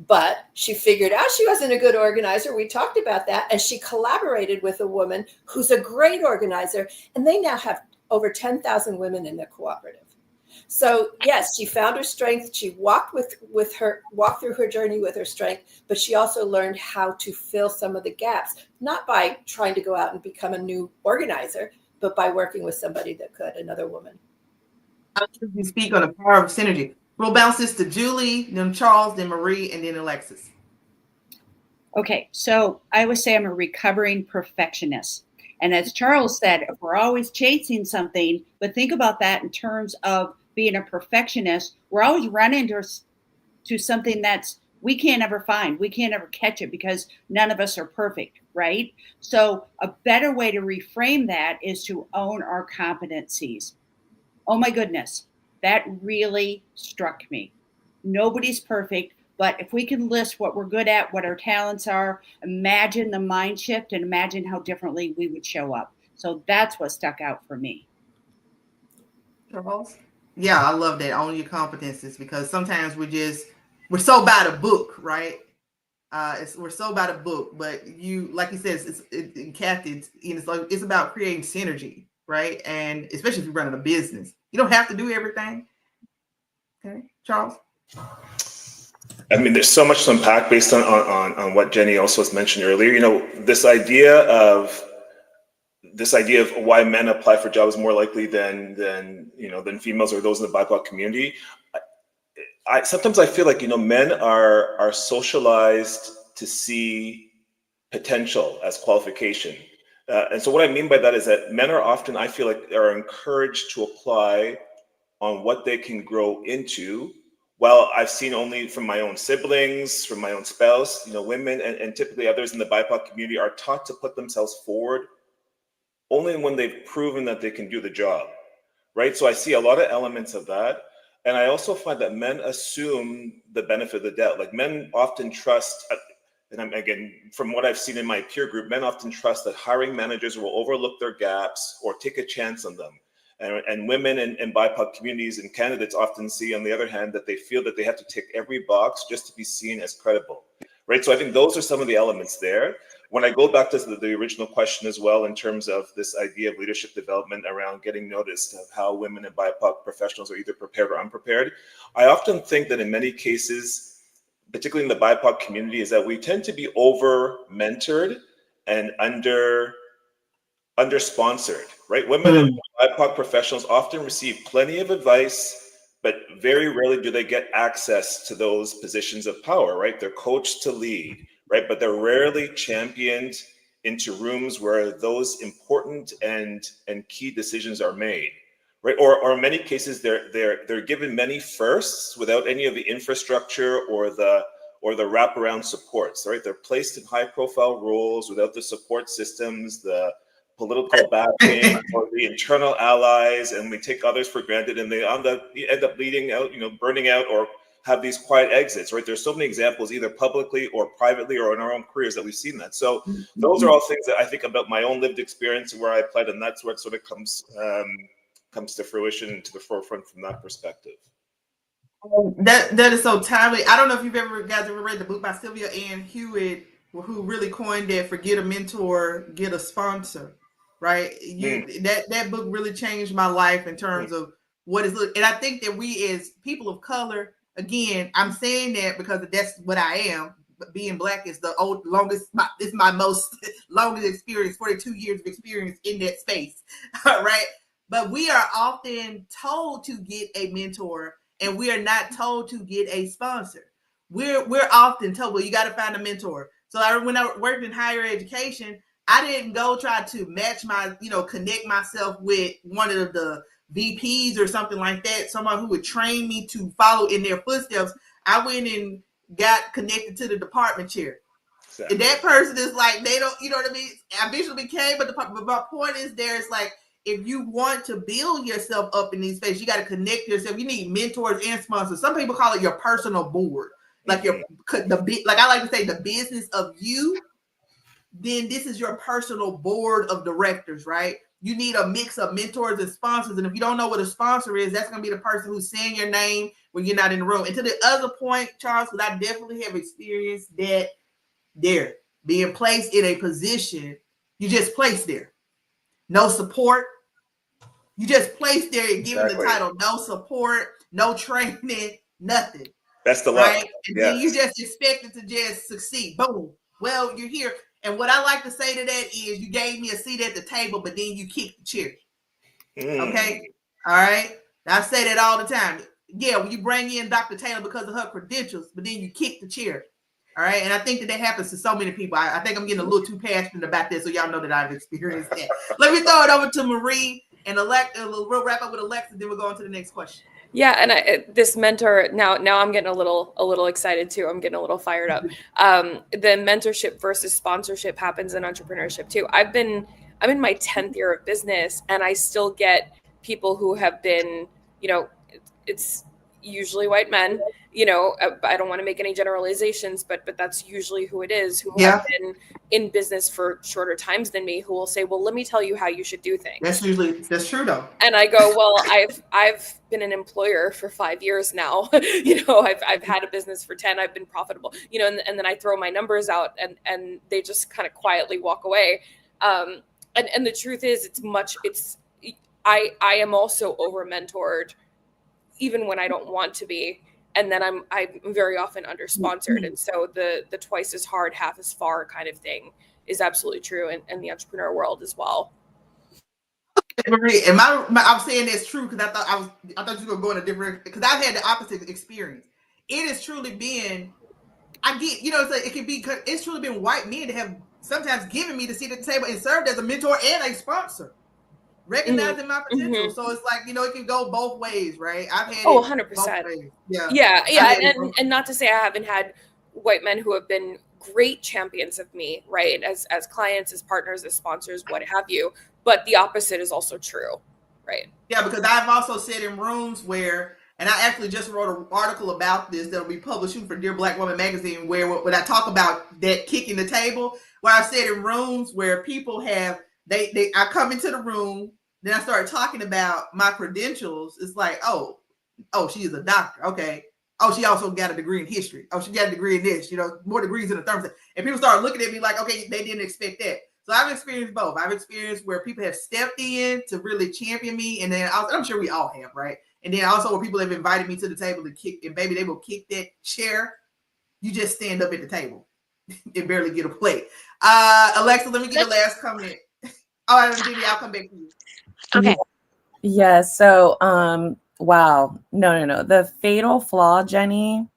But she figured out she wasn't a good organizer. We talked about that. And she collaborated with a woman who's a great organizer. And they now have over 10,000 women in their cooperative. So yes, she found her strength. She walked through her journey with her strength, but she also learned how to fill some of the gaps, not by trying to go out and become a new organizer, but by working with somebody that could, another woman. You speak on the power of synergy. We'll bounce this to Julie, then Charles, then Marie, and then Elexus. Okay, so I would say I'm a recovering perfectionist. And as Charles said, if we're always chasing something, but think about that in terms of being a perfectionist, we're always running to something that's we can't ever find. We can't ever catch it because none of us are perfect, right? So a better way to reframe that is to own our competencies. Oh my goodness, that really struck me. Nobody's perfect. But if we can list what we're good at, what our talents are, imagine the mind shift and imagine how differently we would show up. So that's what stuck out for me. Charles? Yeah, I love that. Own your competencies, because sometimes we're so by the book, right? We're so by the book, but you, like you said, Cathy, it's about creating synergy, right? And especially if you're running a business, you don't have to do everything. Okay, Charles? I mean, there's so much to unpack based on what Jeni also has mentioned earlier. You know, this idea of why men apply for jobs more likely than females or those in the BIPOC community. Sometimes I feel like, you know, men are socialized to see potential as qualification. And so what I mean by that is that men are often, I feel like, are encouraged to apply on what they can grow into. Well, I've seen only from my own siblings, from my own spouse, you know, women and typically others in the BIPOC community are taught to put themselves forward only when they've proven that they can do the job, right? So I see a lot of elements of that. And I also find that men assume the benefit of the doubt. Like men often trust, and again, from what I've seen in my peer group, men often trust that hiring managers will overlook their gaps or take a chance on them. And women in BIPOC communities and candidates often see, on the other hand, that they feel that they have to tick every box just to be seen as credible, right? So I think those are some of the elements there. When I go back to the original question as well, in terms of this idea of leadership development around getting noticed of how women and BIPOC professionals are either prepared or unprepared, I often think that in many cases, particularly in the BIPOC community, is that we tend to be over-mentored and under-sponsored, right? Women and BIPOC professionals often receive plenty of advice, but very rarely do they get access to those positions of power, right? They're coached to lead, right? But they're rarely championed into rooms where those important and key decisions are made, right? Or in many cases, they're given many firsts without any of the infrastructure or the wraparound supports, right? They're placed in high-profile roles without the support systems, the political backing or the internal allies, and we take others for granted, and they end up leading out, you know, burning out or have these quiet exits, right? There's so many examples, either publicly or privately or in our own careers, that we've seen that. So those are all things that I think about my own lived experience and where I applied, and that's where it sort of comes to fruition and to the forefront from that perspective. That is so timely. I don't know if you've guys ever read the book by Sylvia Ann Hewitt, who really coined that forget a mentor, get a sponsor, right? That book really changed my life in terms of what is, and I think that we as people of color, again, I'm saying that because that's what I am. But being Black is the longest, it's my most longest experience, 42 years of experience in that space, right? But we are often told to get a mentor, and we are not told to get a sponsor. We're often told, well, you got to find a mentor. So when I worked in higher education, I didn't go try to match connect myself with one of the VPs or something like that, someone who would train me to follow in their footsteps, I went and got connected to the department chair. Exactly. And that person is like, they don't, you know what I mean? I eventually became, but my point is there's like, if you want to build yourself up in these spaces, you got to connect yourself. You need mentors and sponsors. Some people call it your personal board. Like like I like to say the business of you, then this is your personal board of directors, right? You need a mix of mentors and sponsors. And if you don't know what a sponsor is, that's going to be the person who's saying your name when you're not in the room. And to the other point, Charles, because I definitely have experienced that there, being placed in a position, you just placed there. No support. You just placed there and given the title, no support, no training, nothing. That's the right? luck. And then you just expected to just succeed. Boom. Well, you're here. And what I like to say to that is you gave me a seat at the table, but then you kicked the chair. Okay. All right. I say that all the time. Yeah, when you bring in Dr. Taylor because of her credentials, but then you kick the chair. All right. And I think that happens to so many people. I think I'm getting a little too passionate about this, so y'all know that I've experienced that. Let me throw it over to Marie and we'll wrap up with Alexa, then we'll go on to the next question. Yeah, and this mentor now I'm getting a little excited too. I'm getting a little fired up. The mentorship versus sponsorship happens in entrepreneurship too. I'm in my 10th year of business, and I still get people who have been, it's usually white men. I don't want to make any generalizations, but that's usually who it is, who have been in business for shorter times than me, who will say, well, let me tell you how you should do things. That's true though. And I go, well, I've been an employer for 5 years now. I've had a business for 10, I've been profitable, and then I throw my numbers out and they just kind of quietly walk away. And the truth is I am also over mentored even when I don't want to be. And then I'm very often under sponsored. And so the twice as hard, half as far kind of thing is absolutely true in the entrepreneur world as well. Marie, and I'm saying that's true because I thought you were going to go in a different, because I've had the opposite experience. It has truly been, it's truly been white men that have sometimes given me the seat at the table and served as a mentor and a sponsor, recognizing my potential. So it's like, it can go both ways, right? I've had 100%. Yeah. And not to say I haven't had white men who have been great champions of me, right? As clients, as partners, as sponsors, what have you. But the opposite is also true, right? Yeah, because I've also said in rooms where, and I actually just wrote an article about this that'll be published for Dear Black Woman magazine, where when I talk about that kicking the table, where I've said in rooms where people have, I come into the room, then I started talking about my credentials. It's like, oh, she is a doctor. Okay. Oh, she also got a degree in history. Oh, she got a degree in this, more degrees in the thermostat. And people start looking at me like, okay, they didn't expect that. So I've experienced both. I've experienced where people have stepped in to really champion me. And then I'm sure we all have, right? And then also where people have invited me to the table to kick, and baby, they will kick that chair. You just stand up at the table and barely get a plate. Alexa, let me get the last comment. Jeni, I'll come back to you. Okay. Yeah. So, wow. No. The fatal flaw, Jeni,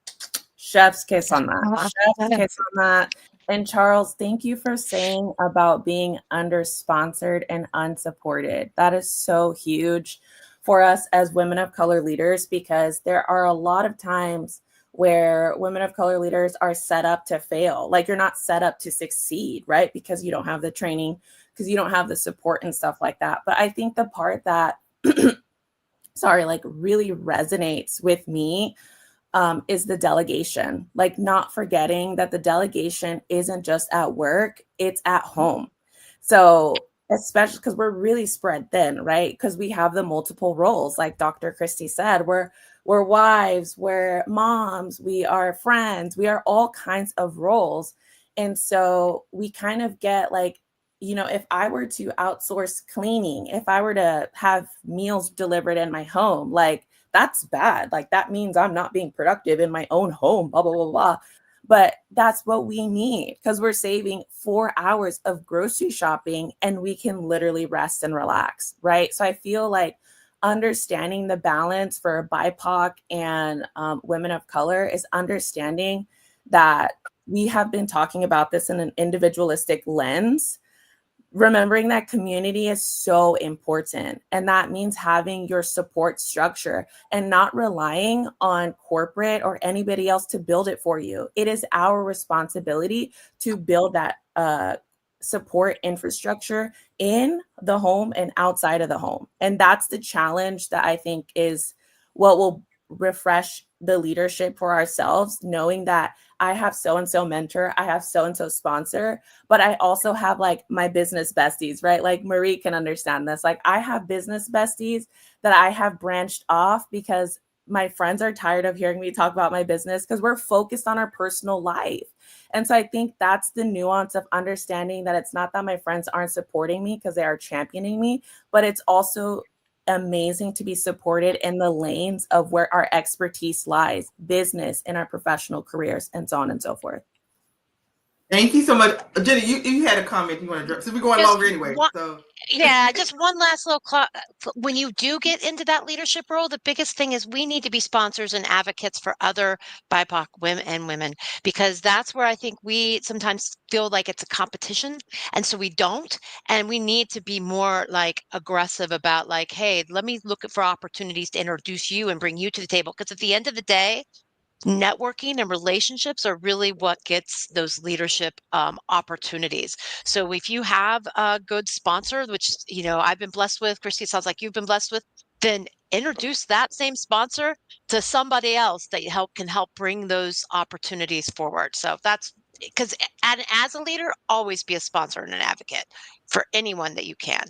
chef's kiss on that. Chef's kiss on that. And Charles, thank you for saying about being under-sponsored and unsupported. That is so huge for us as women of color leaders, because there are a lot of times where women of color leaders are set up to fail. Like, you're not set up to succeed, right? Because you don't have the training, because you don't have the support and stuff like that. But I think the part that, really resonates with me is the delegation, like not forgetting that the delegation isn't just at work, it's at home. So especially because we're really spread thin, right? Because we have the multiple roles, like Dr. Kristy said, we're wives, we're moms, we are friends, we are all kinds of roles. And so we kind of get like, if I were to outsource cleaning, if I were to have meals delivered in my home, like, that's bad. Like, that means I'm not being productive in my own home, blah, blah, blah, blah. But that's what we need, because we're saving 4 hours of grocery shopping and we can literally rest and relax, right? So I feel like understanding the balance for BIPOC and women of color is understanding that we have been talking about this in an individualistic lens remembering that community is so important. And that means having your support structure and not relying on corporate or anybody else to build it for you. It is our responsibility to build that support infrastructure in the home and outside of the home. And that's the challenge that I think is what will refresh the leadership for ourselves, knowing that I have so-and-so mentor, I have so-and-so sponsor, but I also have like my business besties, right? Like Marie can understand this. Like I have business besties that I have branched off because my friends are tired of hearing me talk about my business because we're focused on our personal life. And so I think that's the nuance of understanding that it's not that my friends aren't supporting me because they are championing me, but it's also amazing to be supported in the lanes of where our expertise lies, business and our professional careers, and so on and so forth. Thank you so much. Jeni, you had a comment you want to drop. So we're going longer anyway. Yeah, just one last little when you do get into that leadership role, the biggest thing is we need to be sponsors and advocates for other BIPOC women, because that's where I think we sometimes feel like it's a competition, and so we don't. And we need to be more like aggressive about like, hey, let me look for opportunities to introduce you and bring you to the table, because at the end of the day, networking and relationships are really what gets those leadership opportunities. So if you have a good sponsor, which I've been blessed with, Kristy, sounds like you've been blessed with, then introduce that same sponsor to somebody else that can help bring those opportunities forward. So that's because as a leader, always be a sponsor and an advocate for anyone that you can.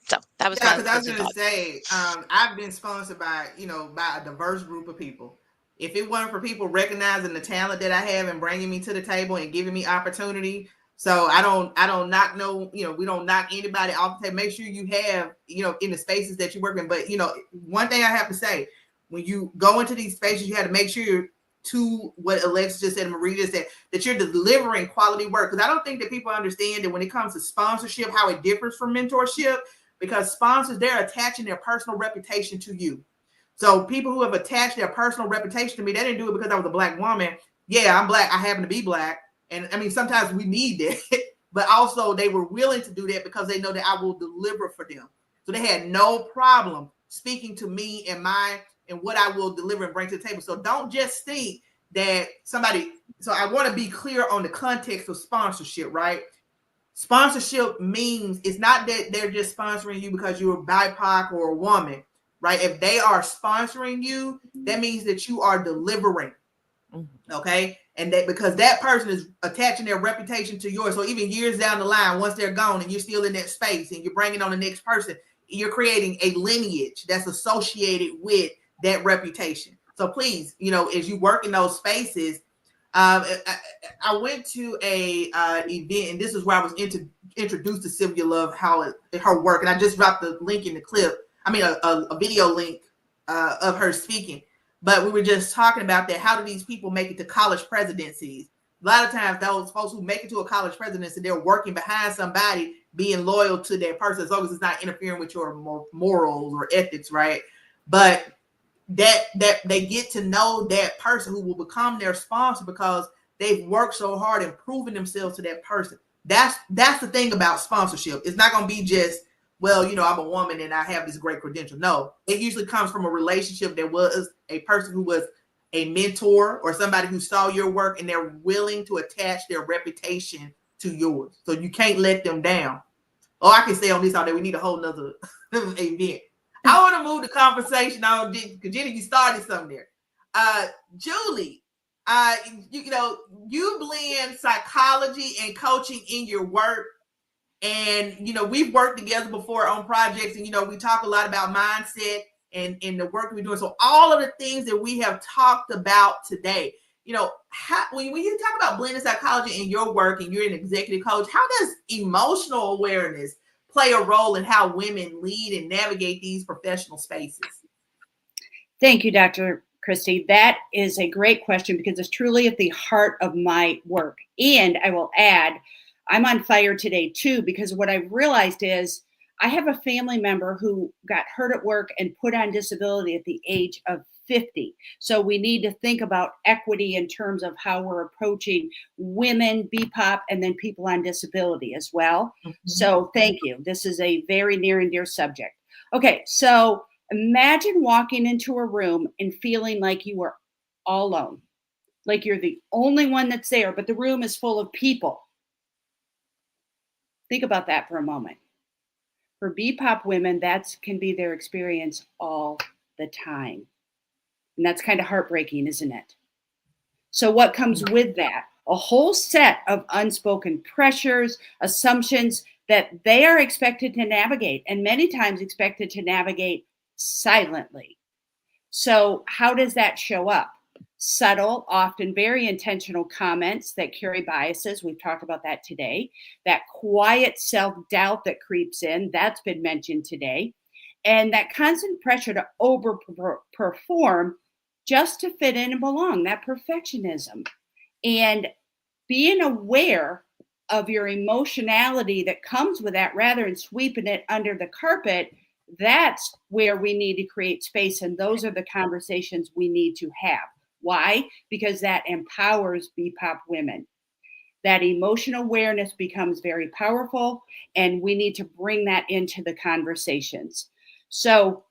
So that was because I was going to say, I've been sponsored by a diverse group of people. If it weren't for people recognizing the talent that I have and bringing me to the table and giving me opportunity, so I don't knock we don't knock anybody off the table. Make sure you have in the spaces that you work in. But one thing I have to say, when you go into these spaces, you have to make sure, to what Alexis just said and Marie just said, that you're delivering quality work. Because I don't think that people understand that when it comes to sponsorship, how it differs from mentorship. Because sponsors, they're attaching their personal reputation to you. So people who have attached their personal reputation to me, they didn't do it because I was a Black woman. Yeah, I'm Black. I happen to be Black. And I mean, sometimes we need that. But also they were willing to do that because they know that I will deliver for them. So they had no problem speaking to me and what I will deliver and bring to the table. So don't just think that somebody. So I want to be clear on the context of sponsorship, right? Sponsorship means it's not that they're just sponsoring you because you're BIPOC or a woman. Right? If they are sponsoring you, that means that you are delivering. Okay. And that because that person is attaching their reputation to yours. So even years down the line, once they're gone and you're still in that space and you're bringing on the next person, you're creating a lineage that's associated with that reputation. So please, as you work in those spaces, I went to a event, and this is where I was introduced to Sylvia Love, her work. And I just dropped the link in the clip. I mean, a video link of her speaking, but we were just talking about that. How do these people make it to college presidencies? A lot of times those folks who make it to a college presidency, they're working behind somebody, being loyal to their person, as long as it's not interfering with your morals or ethics, right? But that they get to know that person who will become their sponsor because they've worked so hard and proven themselves to that person. That's the thing about sponsorship. It's not going to be just, well, I'm a woman and I have this great credential. No, it usually comes from a relationship that was a person who was a mentor or somebody who saw your work and they're willing to attach their reputation to yours. So you can't let them down. Oh, I can stay on this all day. We need a whole nother event. I want to move the conversation on because Jeni, you started something there. Julie, you blend psychology and coaching in your work. And, we've worked together before on projects and, we talk a lot about mindset and the work we're doing. So all of the things that we have talked about today, when you talk about blending psychology in your work and you're an executive coach, how does emotional awareness play a role in how women lead and navigate these professional spaces? Thank you, Dr. Kristy. That is a great question because it's truly at the heart of my work. And I will add, I'm on fire today too, because what I've realized is I have a family member who got hurt at work and put on disability at the age of 50. So we need to think about equity in terms of how we're approaching women, BIPOC, and then people on disability as well. So thank you. This is a very near and dear subject. Okay, so imagine walking into a room and feeling like you are all alone, like you're the only one that's there, but the room is full of people. Think about that for a moment. For BIPOC women, that can be their experience all the time. And that's kind of heartbreaking, isn't it? So what comes with that? A whole set of unspoken pressures, assumptions that they are expected to navigate, and many times expected to navigate silently. So how does that show up? Subtle, often very intentional comments that carry biases. We've talked about that today. That quiet self-doubt that creeps in, that's been mentioned today. And that constant pressure to overperform just to fit in and belong, that perfectionism. And being aware of your emotionality that comes with that rather than sweeping it under the carpet, that's where we need to create space. And those are the conversations we need to have. Why? Because that empowers BIPOC women. That emotional awareness becomes very powerful, and we need to bring that into the conversations. So,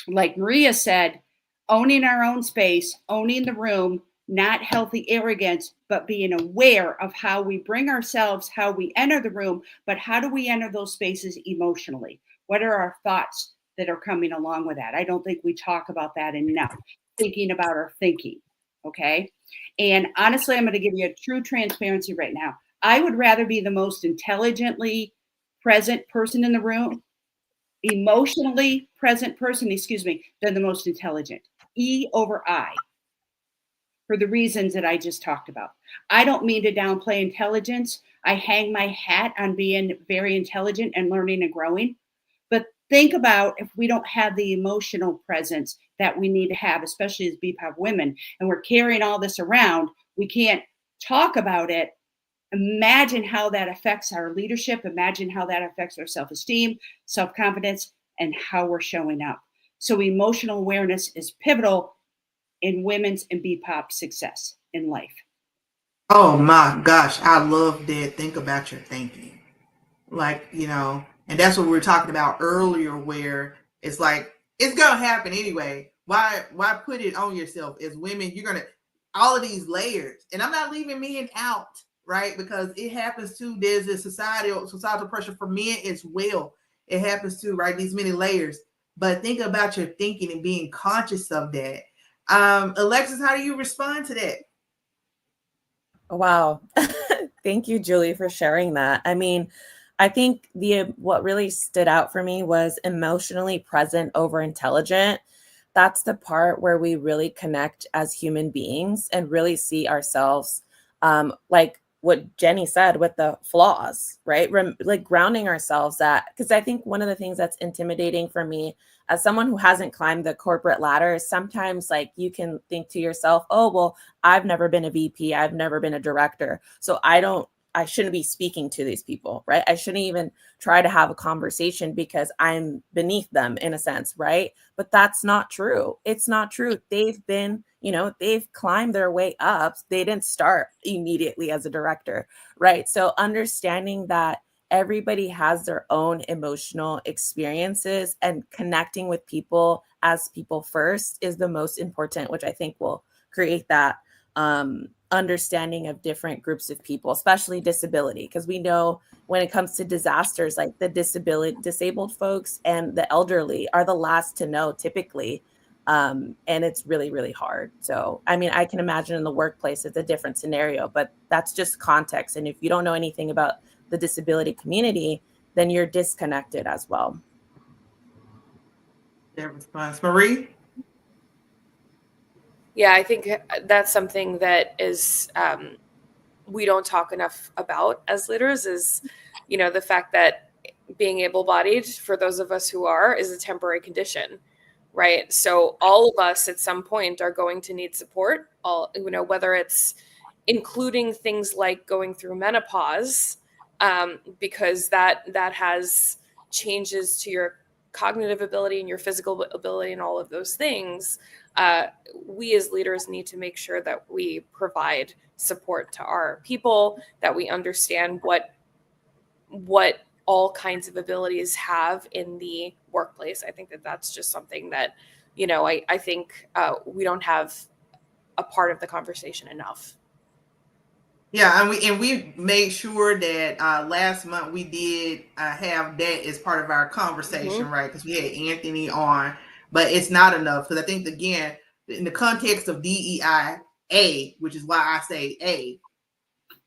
like Maria said, owning our own space, owning the room, not healthy arrogance, but being aware of how we bring ourselves, how we enter the room, but how do we enter those spaces emotionally? What are our thoughts that are coming along with that? I don't think we talk about that enough. Thinking about our thinking, okay? And honestly, I'm going to give you a true transparency right now. I would rather be the most intelligently present person in the room, emotionally present person, than the most intelligent. E over I, for the reasons that I just talked about. I don't mean to downplay intelligence. I hang my hat on being very intelligent and learning and growing. But think about if we don't have the emotional presence that we need to have, especially as BIPOC women, and we're carrying all this around, we can't talk about it. Imagine how that affects our leadership. Imagine how that affects our self-esteem, self-confidence, and how we're showing up. So emotional awareness is pivotal in women's and BIPOC success in life. Oh my gosh, I love that. Think about your thinking. Like, and that's what we were talking about earlier, where it's like, it's going to happen anyway. Why put it on yourself? As women, you're going to, all of these layers, and I'm not leaving men out, right? Because it happens too. There's this societal pressure for men as well. It happens too, right? These many layers. But think about your thinking and being conscious of that. Alexis, how do you respond to that? Wow. Thank you, Julie, for sharing that. I mean, I think what really stood out for me was emotionally present over intelligent. That's the part where we really connect as human beings and really see ourselves, like what Jeni said, with the flaws, right? Like grounding ourselves because I think one of the things that's intimidating for me as someone who hasn't climbed the corporate ladder is sometimes like you can think to yourself, oh, well, I've never been a VP. I've never been a director. So I shouldn't be speaking to these people, right? I shouldn't even try to have a conversation because I'm beneath them in a sense, right? But that's not true. It's not true. They've been, they've climbed their way up. They didn't start immediately as a director, right? So understanding that everybody has their own emotional experiences and connecting with people as people first is the most important, which I think will create that understanding of different groups of people, especially disability, because we know when it comes to disasters, like the disabled folks and the elderly are the last to know typically. And it's really, really hard. So, I mean, I can imagine in the workplace, it's a different scenario, but that's just context. And if you don't know anything about the disability community, then you're disconnected as well. That response, Marie? Yeah, I think that's something that is we don't talk enough about as leaders is, the fact that being able-bodied, for those of us who are, is a temporary condition, right? So all of us at some point are going to need support, whether it's including things like going through menopause, because that has changes to your cognitive ability and your physical ability and all of those things, we as leaders need to make sure that we provide support to our people, that we understand what all kinds of abilities have in the workplace. I think that that's just something that, I think we don't have a part of the conversation enough. Yeah, and we made sure that last month we did have that as part of our conversation, right? Because we had Anthony on, but it's not enough. Because I think, again, in the context of DEI, which is why I say A,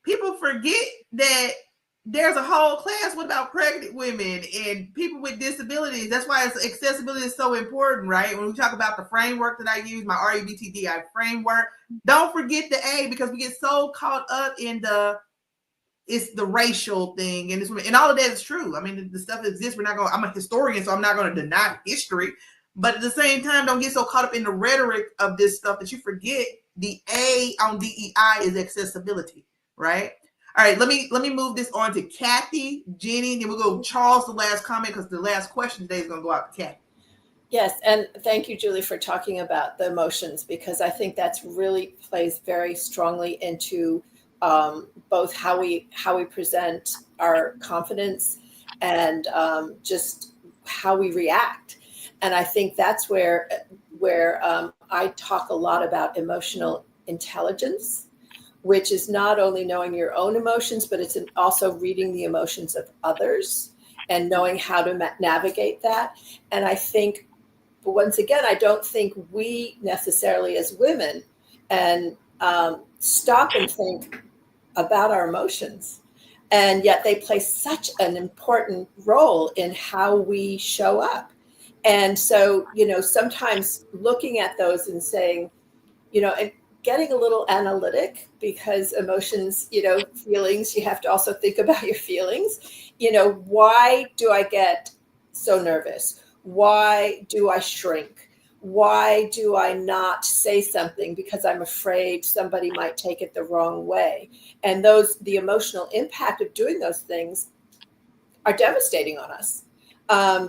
people forget that there's a whole class about pregnant women and people with disabilities. That's why accessibility is so important, right? When we talk about the framework that I use, my REBTDI framework, don't forget the A, because we get so caught up in it's the racial thing, and all of that is true. I mean, the stuff exists. I'm a historian, so I'm not going to deny history, but at the same time, don't get so caught up in the rhetoric of this stuff that you forget the A on DEI is accessibility, right? All right, let me move this on to Cathy, Jeni, then we'll go Charles, the last comment, because the last question today is going to go out to Cathy. Yes, and thank you, Julie, for talking about the emotions, because I think that's really plays very strongly into both how we present our confidence and just how we react. And I think that's where I talk a lot about emotional intelligence, which is not only knowing your own emotions, but it's also reading the emotions of others and knowing how to navigate that. And I think, but once again, I don't think we necessarily as women and stop and think about our emotions. And yet they play such an important role in how we show up. And so, sometimes looking at those and saying, and getting a little analytic, because emotions, feelings, you have to also think about your feelings. Why do I get so nervous? Why do I shrink? Why do I not say something? Because I'm afraid somebody might take it the wrong way. And the emotional impact of doing those things are devastating on us.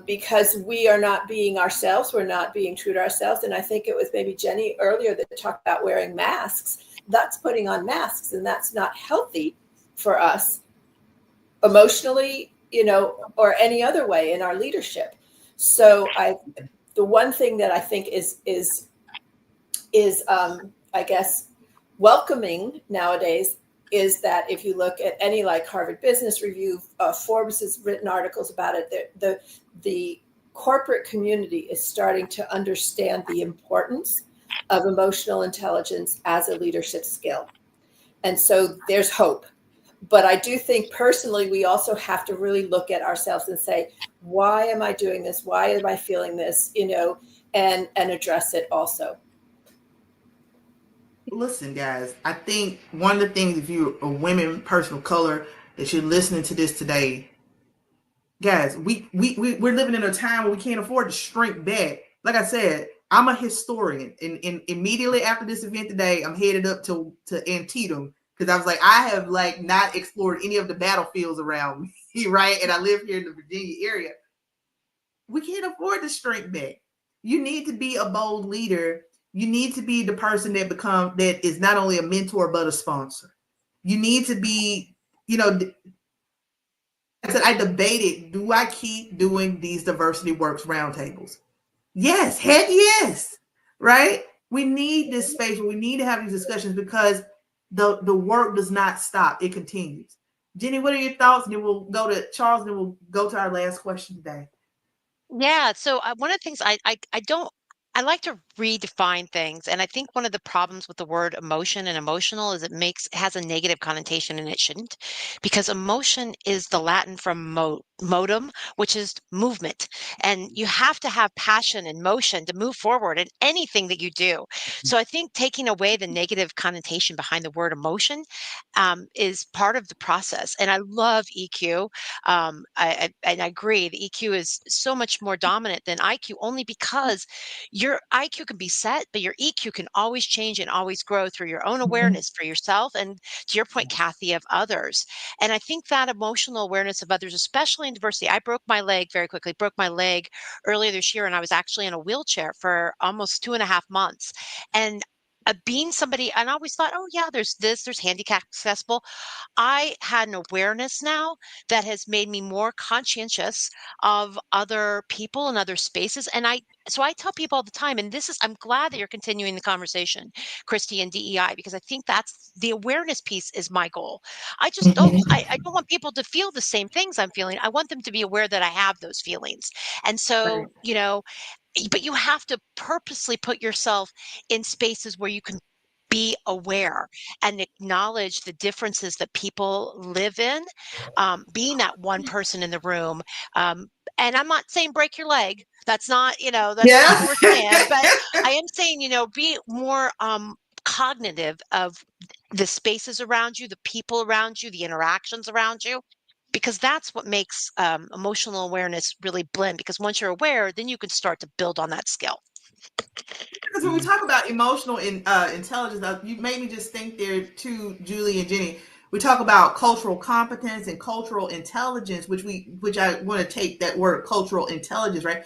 Because we are not being ourselves, we're not being true to ourselves. And I think it was maybe Jeni earlier that talked about wearing masks. That's putting on masks, and that's not healthy for us emotionally, or any other way in our leadership. So the one thing that I think is I guess welcoming nowadays is that if you look at any like Harvard Business Review, Forbes has written articles about it, the corporate community is starting to understand the importance of emotional intelligence as a leadership skill. And so there's hope. But I do think personally, we also have to really look at ourselves and say, why am I doing this? Why am I feeling this? And address it also. Listen, guys, I think one of the things, if you're a women person of color that you're listening to this today, guys, we're living in a time where we can't afford to shrink back. Like I said, I'm a historian, and immediately after this event today, I'm headed up to Antietam, because I was like, I have not explored any of the battlefields around me, right? And I live here in the Virginia area. We can't afford to shrink back. You need to be a bold leader. You need to be the person that is not only a mentor, but a sponsor. You need to be, I said, I debated, do I keep doing these DiversityWORxKS roundtables? Yes, heck yes, right? We need this space where we need to have these discussions, because the work does not stop. It continues. Jeni, what are your thoughts? And then we'll go to Charles, and then we'll go to our last question today. Yeah. So one of the things I like to redefine things. And I think one of the problems with the word emotion and emotional is has a negative connotation, and it shouldn't, because emotion is the Latin from modum, which is movement. And you have to have passion and motion to move forward in anything that you do. So I think taking away the negative connotation behind the word emotion is part of the process. And I love EQ. And I agree, the EQ is so much more dominant than IQ, only because your IQ can be set, but your EQ can always change and always grow through your own awareness for yourself. And to your point, Cathy, of others. And I think that emotional awareness of others, especially in diversity, I broke my leg very quickly, broke my leg earlier this year, and I was actually in a wheelchair for almost 2.5 months. And being somebody, and I always thought, oh yeah, there's handicap accessible. I had an awareness now that has made me more conscientious of other people and other spaces. And so I tell people all the time, and I'm glad that you're continuing the conversation, Kristy, and DEI, because I think that's the awareness piece is my goal. I just don't, I don't want people to feel the same things I'm feeling. I want them to be aware that I have those feelings. And so, but you have to purposely put yourself in spaces where you can be aware and acknowledge the differences that people live in, being that one person in the room. And I'm not saying break your leg. That's not, that's not what we're saying. But I am saying, be more cognitive of the spaces around you, the people around you, the interactions around you, because that's what makes emotional awareness really blend. Because once you're aware, then you can start to build on that skill. Because when we talk about emotional intelligence, you made me just think there too, Julie and Jeni. We talk about cultural competence and cultural intelligence, which I want to take that word cultural intelligence, right?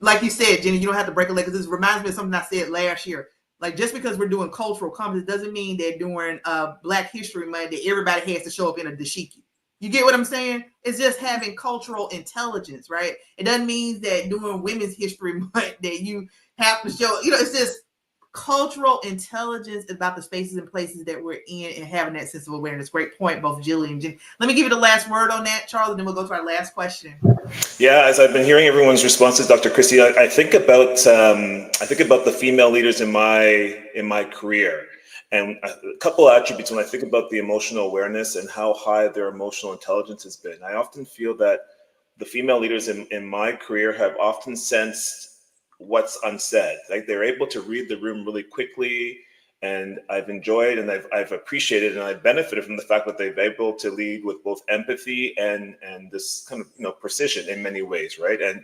Like you said, Jeni, you don't have to break a leg, because this reminds me of something I said last year. Like, just because we're doing cultural competence doesn't mean that during Black History Month that everybody has to show up in a dashiki. You get what I'm saying? It's just having cultural intelligence, right? It doesn't mean that during Women's History Month that you have to show, it's just cultural intelligence about the spaces and places that we're in and having that sense of awareness. Great point, both Julie and Jeni. Let me give you the last word on that, Charles, and then we'll go to our last question. Yeah, as I've been hearing everyone's responses, Dr. Kristy, I think about the female leaders in my career, and a couple of attributes when I think about the emotional awareness and how high their emotional intelligence has been. I often feel that the female leaders in my career have often sensed what's unsaid. Like, they're able to read the room really quickly, and I've enjoyed and I've appreciated and I've benefited from the fact that they've been able to lead with both empathy and this kind of precision in many ways, right? And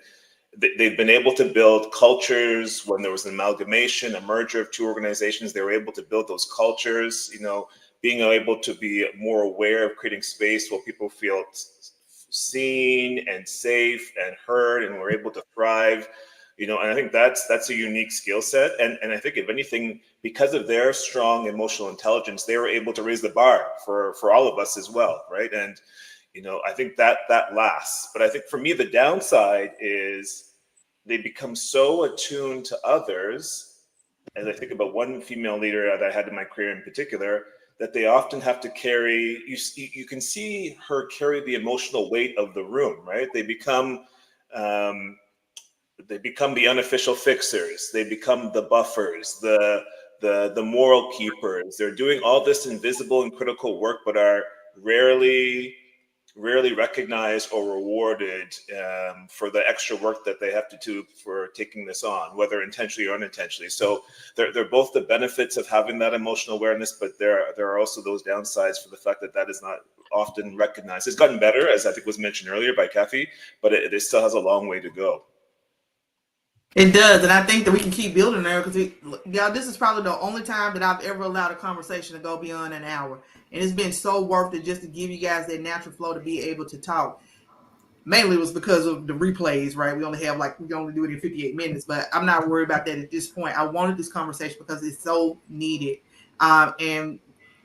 they've been able to build cultures. When there was an amalgamation, a merger of two organizations, they were able to build those cultures, being able to be more aware of creating space where people feel seen and safe and heard, and we're able to thrive. And I think that's a unique skill set. And I think, if anything, because of their strong emotional intelligence, they were able to raise the bar for all of us as well, right? And I think that lasts. But I think for me, the downside is they become so attuned to others. As I think about one female leader that I had in my career in particular, that they often have to carry, you can see her carry the emotional weight of the room, right? They become the unofficial fixers. They become the buffers, the moral keepers. They're doing all this invisible and critical work, but are rarely recognized or rewarded for the extra work that they have to do for taking this on, whether intentionally or unintentionally. So they're both the benefits of having that emotional awareness, but there are also those downsides for the fact that is not often recognized. It's gotten better, as I think was mentioned earlier by Cathy, but it still has a long way to go. It does, and I think that we can keep building there, because this is probably the only time that I've ever allowed a conversation to go beyond an hour, and it's been so worth it just to give you guys that natural flow to be able to talk. Mainly it was because of the replays, right? We only do it in 58 minutes, but I'm not worried about that at this point. I wanted this conversation because it's so needed, and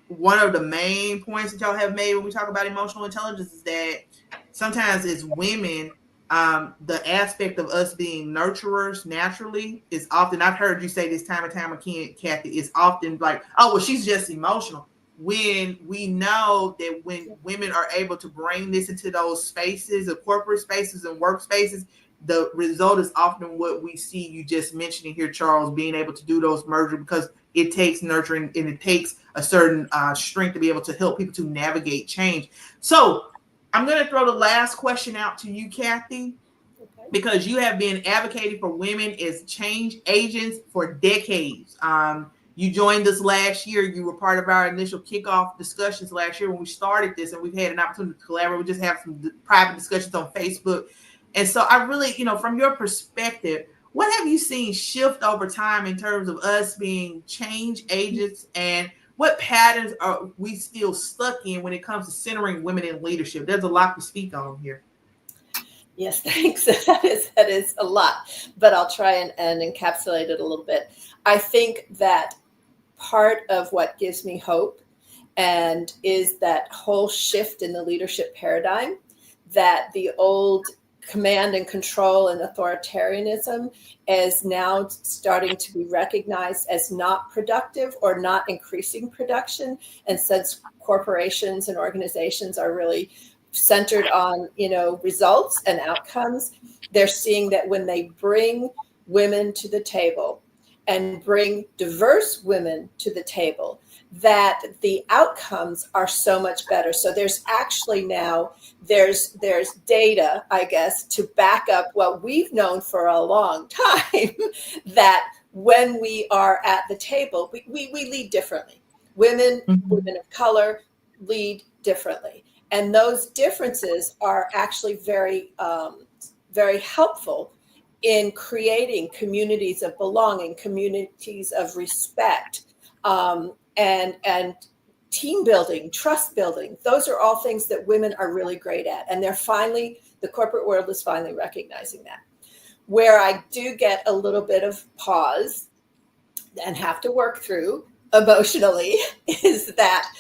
one of the main points that y'all have made when we talk about emotional intelligence is that sometimes as women, the aspect of us being nurturers naturally is often, I've heard you say this time and time again, Cathy, is often like, oh, well, she's just emotional. When we know that when women are able to bring this into those spaces, the corporate spaces and workspaces, the result is often what we see you just mentioning here, Charles, being able to do those mergers, because it takes nurturing and it takes a certain strength to be able to help people to navigate change. So I'm going to throw the last question out to you, Cathy, because you have been advocating for women as change agents for decades. You joined us last year. You were part of our initial kickoff discussions last year when we started this, and we've had an opportunity to collaborate. We just have some private discussions on Facebook. And so I really, from your perspective, what have you seen shift over time in terms of us being change agents, and what patterns are we still stuck in when it comes to centering women in leadership? There's a lot to speak on here. Yes, thanks. That is a lot, but I'll try and encapsulate it a little bit. I think that part of what gives me hope and is that whole shift in the leadership paradigm, that the old command and control and authoritarianism is now starting to be recognized as not productive or not increasing production. And since corporations and organizations are really centered on, results and outcomes, they're seeing that when they bring women to the table and bring diverse women to the table, that the outcomes are so much better. So there's actually now, there's data, I guess, to back up what we've known for a long time, that when we are at the table, we lead differently. Women of color lead differently. And those differences are actually very, very helpful in creating communities of belonging, communities of respect, and team building, trust building. Those are all things that women are really great at. And the corporate world is finally recognizing that. Where I do get a little bit of pause and have to work through emotionally is that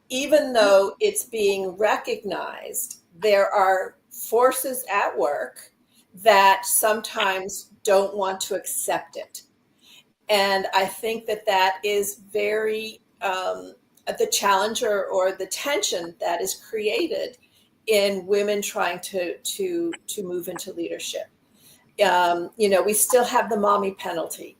even though it's being recognized, there are forces at work that sometimes don't want to accept it. And I think that is very the challenge or the tension that is created in women trying to move into leadership. We still have the mommy penalty,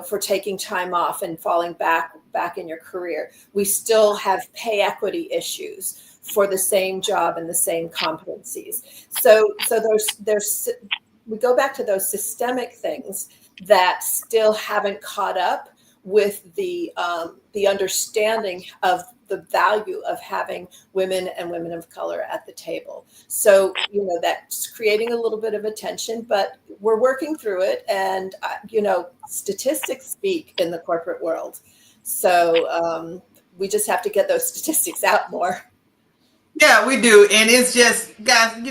for taking time off and falling back in your career. We still have pay equity issues for the same job and the same competencies. So there's we go back to those systemic things that still haven't caught up with the understanding of the value of having women and women of color at the table. So, that's creating a little bit of a tension, but we're working through it. And, statistics speak in the corporate world. So we just have to get those statistics out more. Yeah, we do. And it's just, guys,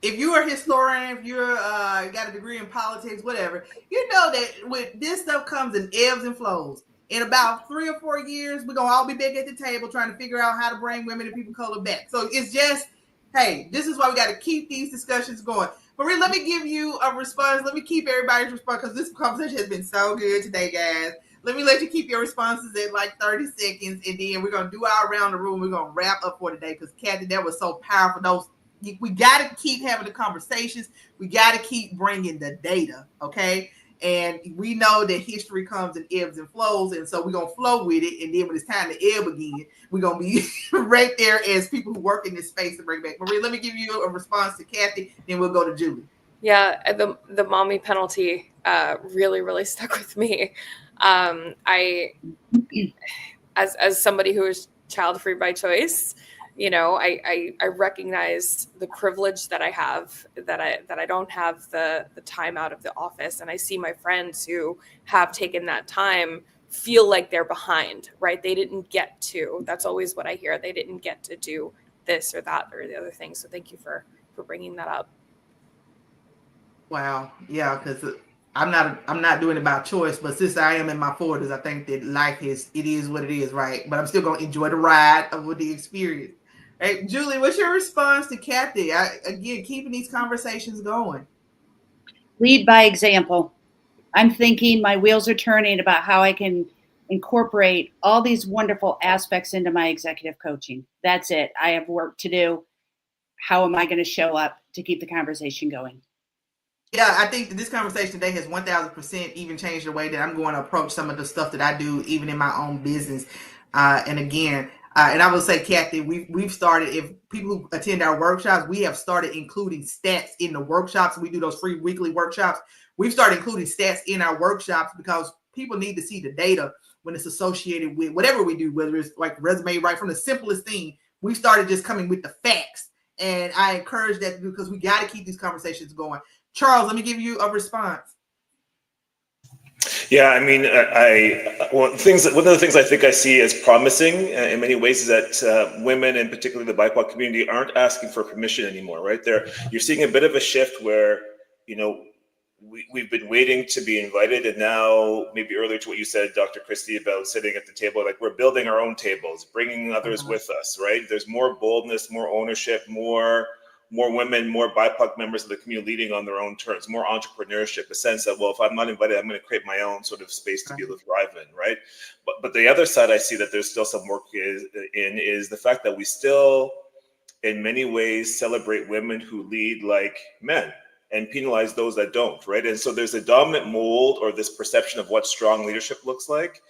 if you're a historian, if you're got a degree in politics, whatever, you know that with this stuff comes in ebbs and flows. In about 3 or 4 years, we're going to all be back at the table trying to figure out how to bring women and people of color back. So it's just, hey, this is why we got to keep these discussions going. Marie, let me give you a response. Let me keep everybody's response because this conversation has been so good today, guys. Let me let you keep your responses at like 30 seconds, and then we're going to do our round the room. We're going to wrap up for today because, Cathy, that was so powerful. We got to keep having the conversations. We got to keep bringing the data, okay? And we know that history comes in ebbs and flows, and so we're going to flow with it. And then when it's time to ebb again, we're going to be right there as people who work in this space to bring back. Marie, let me give you a response to Cathy, then we'll go to Julie. Yeah, the mommy penalty really, really stuck with me. I, as somebody who is child-free by choice, I recognize the privilege that I have, that I don't have the time out of the office. And I see my friends who have taken that time feel like they're behind, right? They didn't get to, that's always what I hear. They didn't get to do this or that or the other thing. So thank you for bringing that up. Wow. Yeah. Cause I'm not doing it by choice, but since I am in my 40s, I think that life it is what it is, right? But I'm still going to enjoy the ride of the experience. Hey, Julie, what's your response to Cathy? Again, keeping these conversations going. Lead by example. I'm thinking my wheels are turning about how I can incorporate all these wonderful aspects into my executive coaching. That's it. I have work to do. How am I going to show up to keep the conversation going? Yeah, I think that this conversation today has 1000% even changed the way that I'm going to approach some of the stuff that I do, even in my own business. And again, and I will say, Cathy, we've started, if people who attend our workshops, we have started including stats in the workshops. We do those free weekly workshops. We've started including stats in our workshops because people need to see the data when it's associated with whatever we do, whether it's like resume, right from the simplest thing. We started just coming with the facts And I encourage that because we got to keep these conversations going. Charles, let me give you a response. Yeah, I mean, one of the things I think I see as promising in many ways is that women, and particularly the BIPOC community, aren't asking for permission anymore, right? You're seeing a bit of a shift where, we've been waiting to be invited, and now maybe earlier to what you said, Dr. Kristy, about sitting at the table, like we're building our own tables, bringing others with us, right? There's more boldness, more ownership, more women, more BIPOC members of the community leading on their own terms, more entrepreneurship, a sense that, well, if I'm not invited, I'm going to create my own sort of space to be able to thrive in, right? But the other side I see that there's still some work is the fact that we still, in many ways, celebrate women who lead like men and penalize those that don't, right? And so there's a dominant mold or this perception of what strong leadership looks like.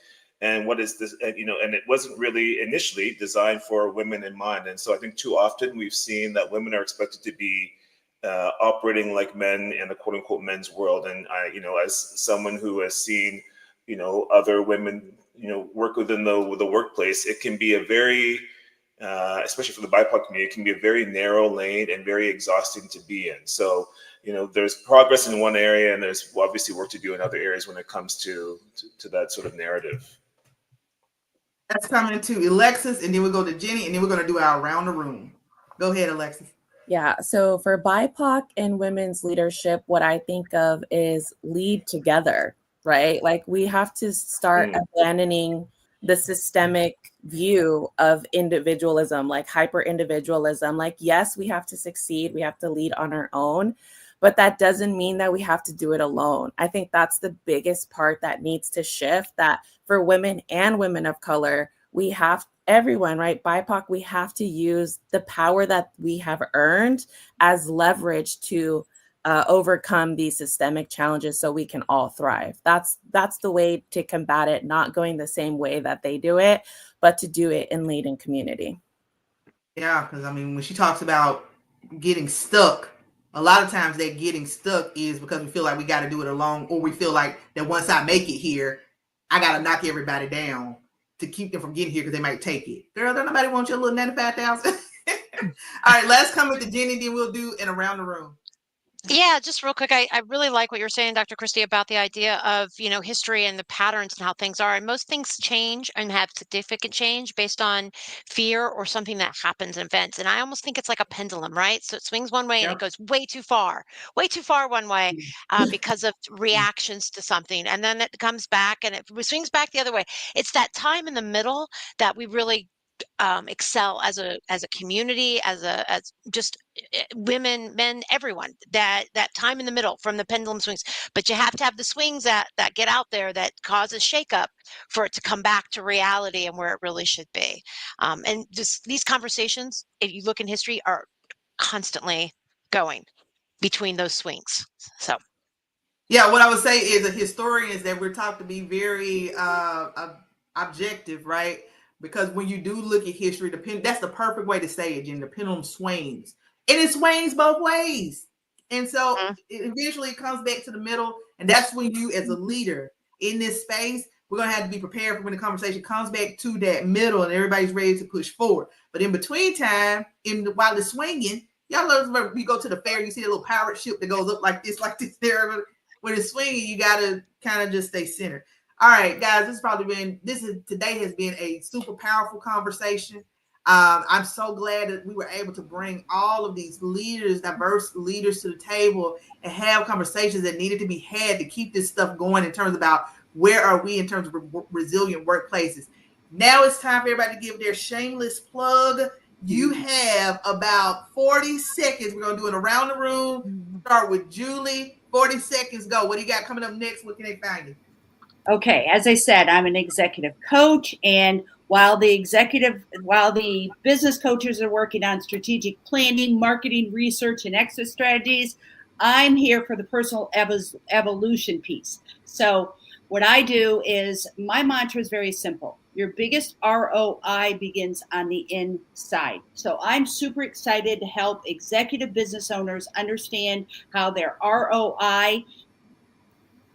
And what is this, and it wasn't really initially designed for women in mind. And so I think too often we've seen that women are expected to be operating like men in a quote unquote men's world. And I, as someone who has seen, other women, work within the workplace, it can be a very, especially for the BIPOC community, it can be a very narrow lane and very exhausting to be in. So, there's progress in one area and there's obviously work to do in other areas when it comes to that sort of narrative. That's coming to Elexus, and then we'll go to Jeni, and then we're going to do our around the room. Go ahead, Elexus. Yeah, so for BIPOC and women's leadership, what I think of is lead together, right? Like we have to start abandoning the systemic view of individualism, like hyper individualism. Like, yes, we have to succeed, we have to lead on our own, but that doesn't mean that we have to do it alone. I think that's the biggest part that needs to shift, that for women and women of color, we have everyone, right? BIPOC, we have to use the power that we have earned as leverage to overcome these systemic challenges so we can all thrive. That's the way to combat it, not going the same way that they do it, but to do it in lead and community. Yeah, because I mean, when she talks about getting stuck, a lot of times that getting stuck is because we feel like we got to do it alone, or we feel like that once I make it here, I got to knock everybody down to keep them from getting here because they might take it. Girl, don't nobody want your little 95,000. All right, let's come with the Jeni, then we'll do an around the room. Yeah, just real quick, I really like what you're saying, Dr. Kristy, about the idea of, history and the patterns and how things are. And most things change and have significant change based on fear or something that happens in events. And I almost think it's like a pendulum, right? So it swings one way and it goes way too far one way because of reactions to something. And then it comes back and it swings back the other way. It's that time in the middle that we really excel as a community, as just women, men, everyone, that time in the middle from the pendulum swings. But you have to have the swings that get out there that causes shakeup for it to come back to reality and where it really should be. And just these conversations, if you look in history, are constantly going between those swings. So yeah, what I would say is a historian is that we're taught to be very objective, right? Because when you do look at history, that's the perfect way to say it, Jen. The pendulum swings. And it swings both ways. And so it eventually comes back to the middle. And that's when you, as a leader in this space, we're going to have to be prepared for when the conversation comes back to that middle and everybody's ready to push forward. But in between time, while it's swinging, y'all know we go to the fair, you see a little pirate ship that goes up like this there. When it's swinging, you got to kind of just stay centered. All right, guys, today has been a super powerful conversation. I'm so glad that we were able to bring all of these leaders, diverse leaders, to the table and have conversations that needed to be had to keep this stuff going in terms about where are we in terms of resilient workplaces. Now it's time for everybody to give their shameless plug. You have about 40 seconds. We're going to do it around the room. Start with Julie. 40 seconds, go. What do you got coming up next? Where can they find you? Okay, as I said, I'm an executive coach, and while the business coaches are working on strategic planning, marketing, research, and exit strategies, I'm here for the personal evolution piece. So what I do is, my mantra is very simple. Your biggest ROI begins on the inside. So I'm super excited to help executive business owners understand how their ROI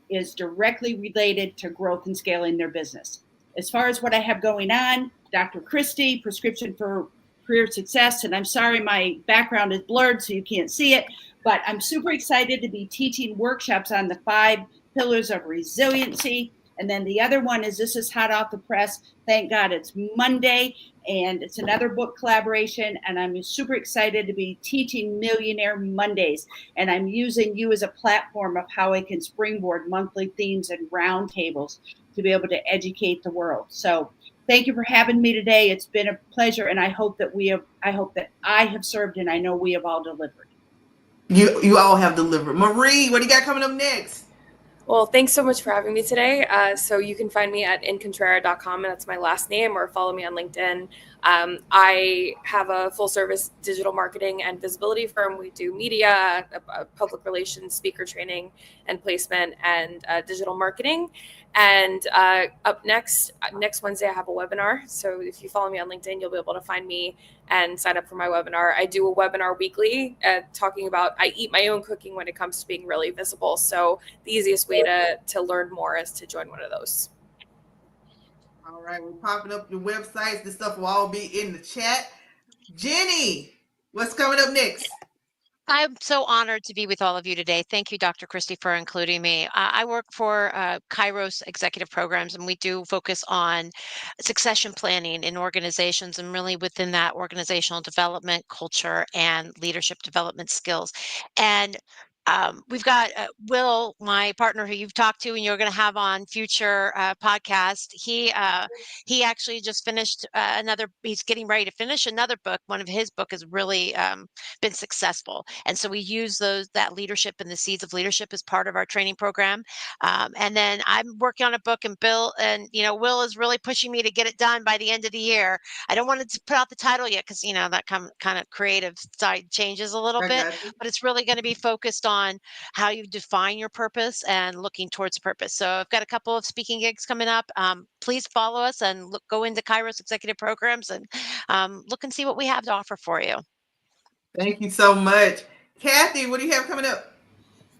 is directly related to growth and scaling their business. As far as what I have going on, Dr. Kristy, prescription for career success. And I'm sorry my background is blurred so you can't see it, but I'm super excited to be teaching workshops on the 5 pillars of resiliency. And then the other one is, this is hot off the press. Thank God it's Monday, and it's another book collaboration. And I'm super excited to be teaching Millionaire Mondays. And I'm using you as a platform of how I can springboard monthly themes and roundtables to be able to educate the world. So thank you for having me today. It's been a pleasure, and I hope that I have served, and I know we have all delivered. You all have delivered. Marie, what do you got coming up next? Well, thanks so much for having me today. So you can find me at Incontrera.com, and that's my last name, or follow me on LinkedIn. I have a full service digital marketing and visibility firm. We do media, public relations, speaker training and placement, and digital marketing. And up next Wednesday, I have a webinar. So if you follow me on LinkedIn, you'll be able to find me and sign up for my webinar. I do a webinar weekly talking about, I eat my own cooking when it comes to being really visible. So the easiest way to learn more is to join one of those. All right, we're popping up your websites. This stuff will all be in the chat. Jeni, what's coming up next? I'm so honored to be with all of you today. Thank you, Dr. Kristy, for including me. I work for KairosExecutive Programs, and we do focus on succession planning in organizations, and really within that, organizational development, culture, and leadership development skills. And we've got Will, my partner, who you've talked to and you're going to have on future podcast. He actually just finished he's getting ready to finish another book. One of his book has really been successful. And so we use that leadership and the seeds of leadership as part of our training program. And then I'm working on a book, and Will is really pushing me to get it done by the end of the year. I don't want to put out the title yet because, that kind of creative side changes a little bit, but it's really going to be focused on how you define your purpose and looking towards purpose. So I've got a couple of speaking gigs coming up. Please follow us and go into Kairos Executive Programs and look and see what we have to offer for you. Thank you so much. Cathy, what do you have coming up?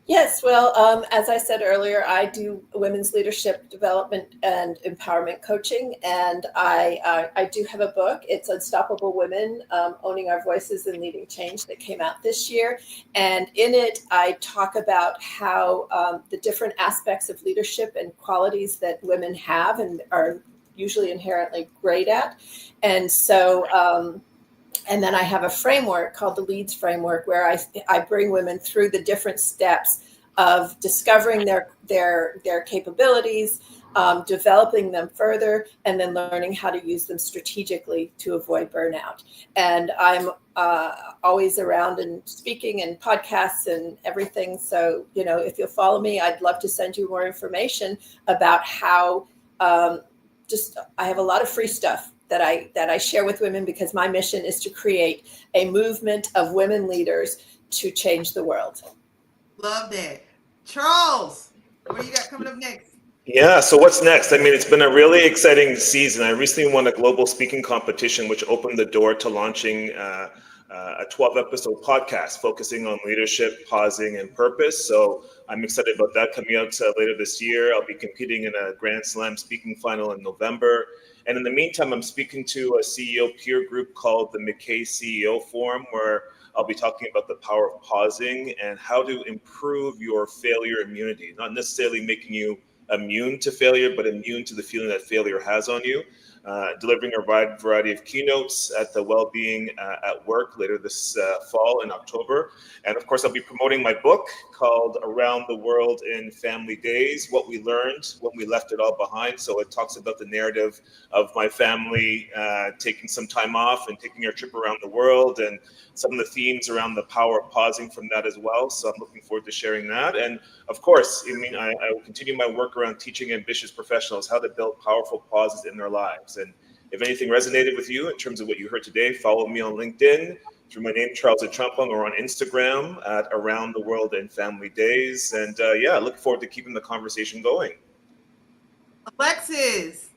Yes, well, as I said earlier, I do women's leadership development and empowerment coaching, and I do have a book. It's Unstoppable Women, Owning Our Voices and Leading Change, that came out this year. And in it, I talk about how the different aspects of leadership and qualities that women have and are usually inherently great at. And so and then I have a framework called the LEADS framework, where I bring women through the different steps of discovering their capabilities, developing them further, and then learning how to use them strategically to avoid burnout. And I'm always around and speaking and podcasts and everything. So, if you'll follow me, I'd love to send you more information about how I have a lot of free stuff that I share with women, because my mission is to create a movement of women leaders to change the world. Love that. Charles, what do you got coming up next? Yeah, so what's next? I mean, it's been a really exciting season. I recently won a global speaking competition, which opened the door to launching a 12-episode podcast focusing on leadership, pausing, and purpose. So I'm excited about that coming out later this year. I'll be competing in a Grand Slam speaking final in November. And in the meantime, I'm speaking to a CEO peer group called the McKay CEO Forum, where I'll be talking about the power of pausing and how to improve your failure immunity, not necessarily making you immune to failure, but immune to the feeling that failure has on you. Delivering a wide variety of keynotes at the Wellbeing at Work later this fall in October. And of course, I'll be promoting my book called Around the World in Family Days, What We Learned When We Left It All Behind. So it talks about the narrative of my family taking some time off and taking our trip around the world, and some of the themes around the power of pausing from that as well. So I'm looking forward to sharing that. And of course, I will continue my work around teaching ambitious professionals how to build powerful pauses in their lives. And if anything resonated with you in terms of what you heard today, follow me on LinkedIn through my name, Charles Achampong, or on Instagram at Around the World in Family Days. And I look forward to keeping the conversation going. Elexus.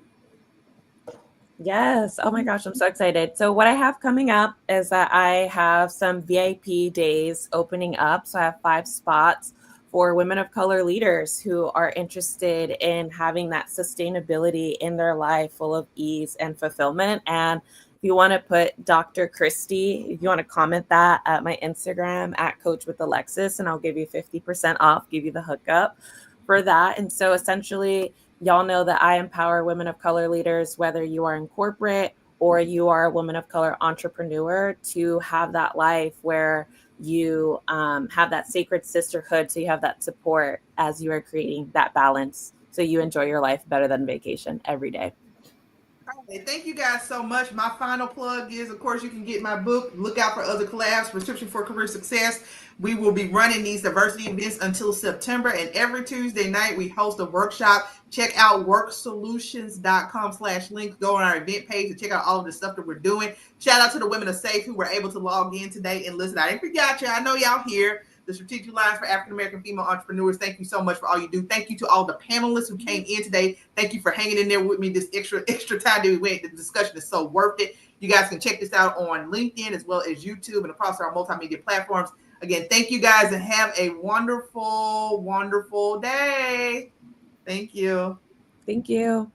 Yes. Oh my gosh, I'm so excited. So what I have coming up is that I have some VIP days opening up. So I have 5 spots for women of color leaders who are interested in having that sustainability in their life full of ease and fulfillment. And If you want to put Dr. Kristy, if you want to comment that at my Instagram at Coach with Elexus, and I'll give you 50% off, give you the hookup for that. And so essentially, y'all know that I empower women of color leaders, whether you are in corporate or you are a woman of color entrepreneur, to have that life where you have that sacred sisterhood. So you have that support as you are creating that balance. So you enjoy your life better than vacation every day. Okay, thank you guys so much. My final plug is, of course, you can get my book. Look out for other collabs, Prescription for Career Success. We will be running these diversity events until September, and every Tuesday night we host a workshop. Check out worksolutions.com/link. Go on our event page and check out all of the stuff that we're doing. Shout out to the women of SAFE who were able to log in today and listen. I didn't forget you. I know y'all here. The Strategic Alliance for African American Female Entrepreneurs. Thank you so much for all you do. Thank you to all the panelists who came in today. Thank you for hanging in there with me this extra time that we went. The discussion is so worth it. You guys can check this out on LinkedIn as well as YouTube and across our multimedia platforms. Again, thank you guys and have a wonderful, wonderful day. Thank you. Thank you.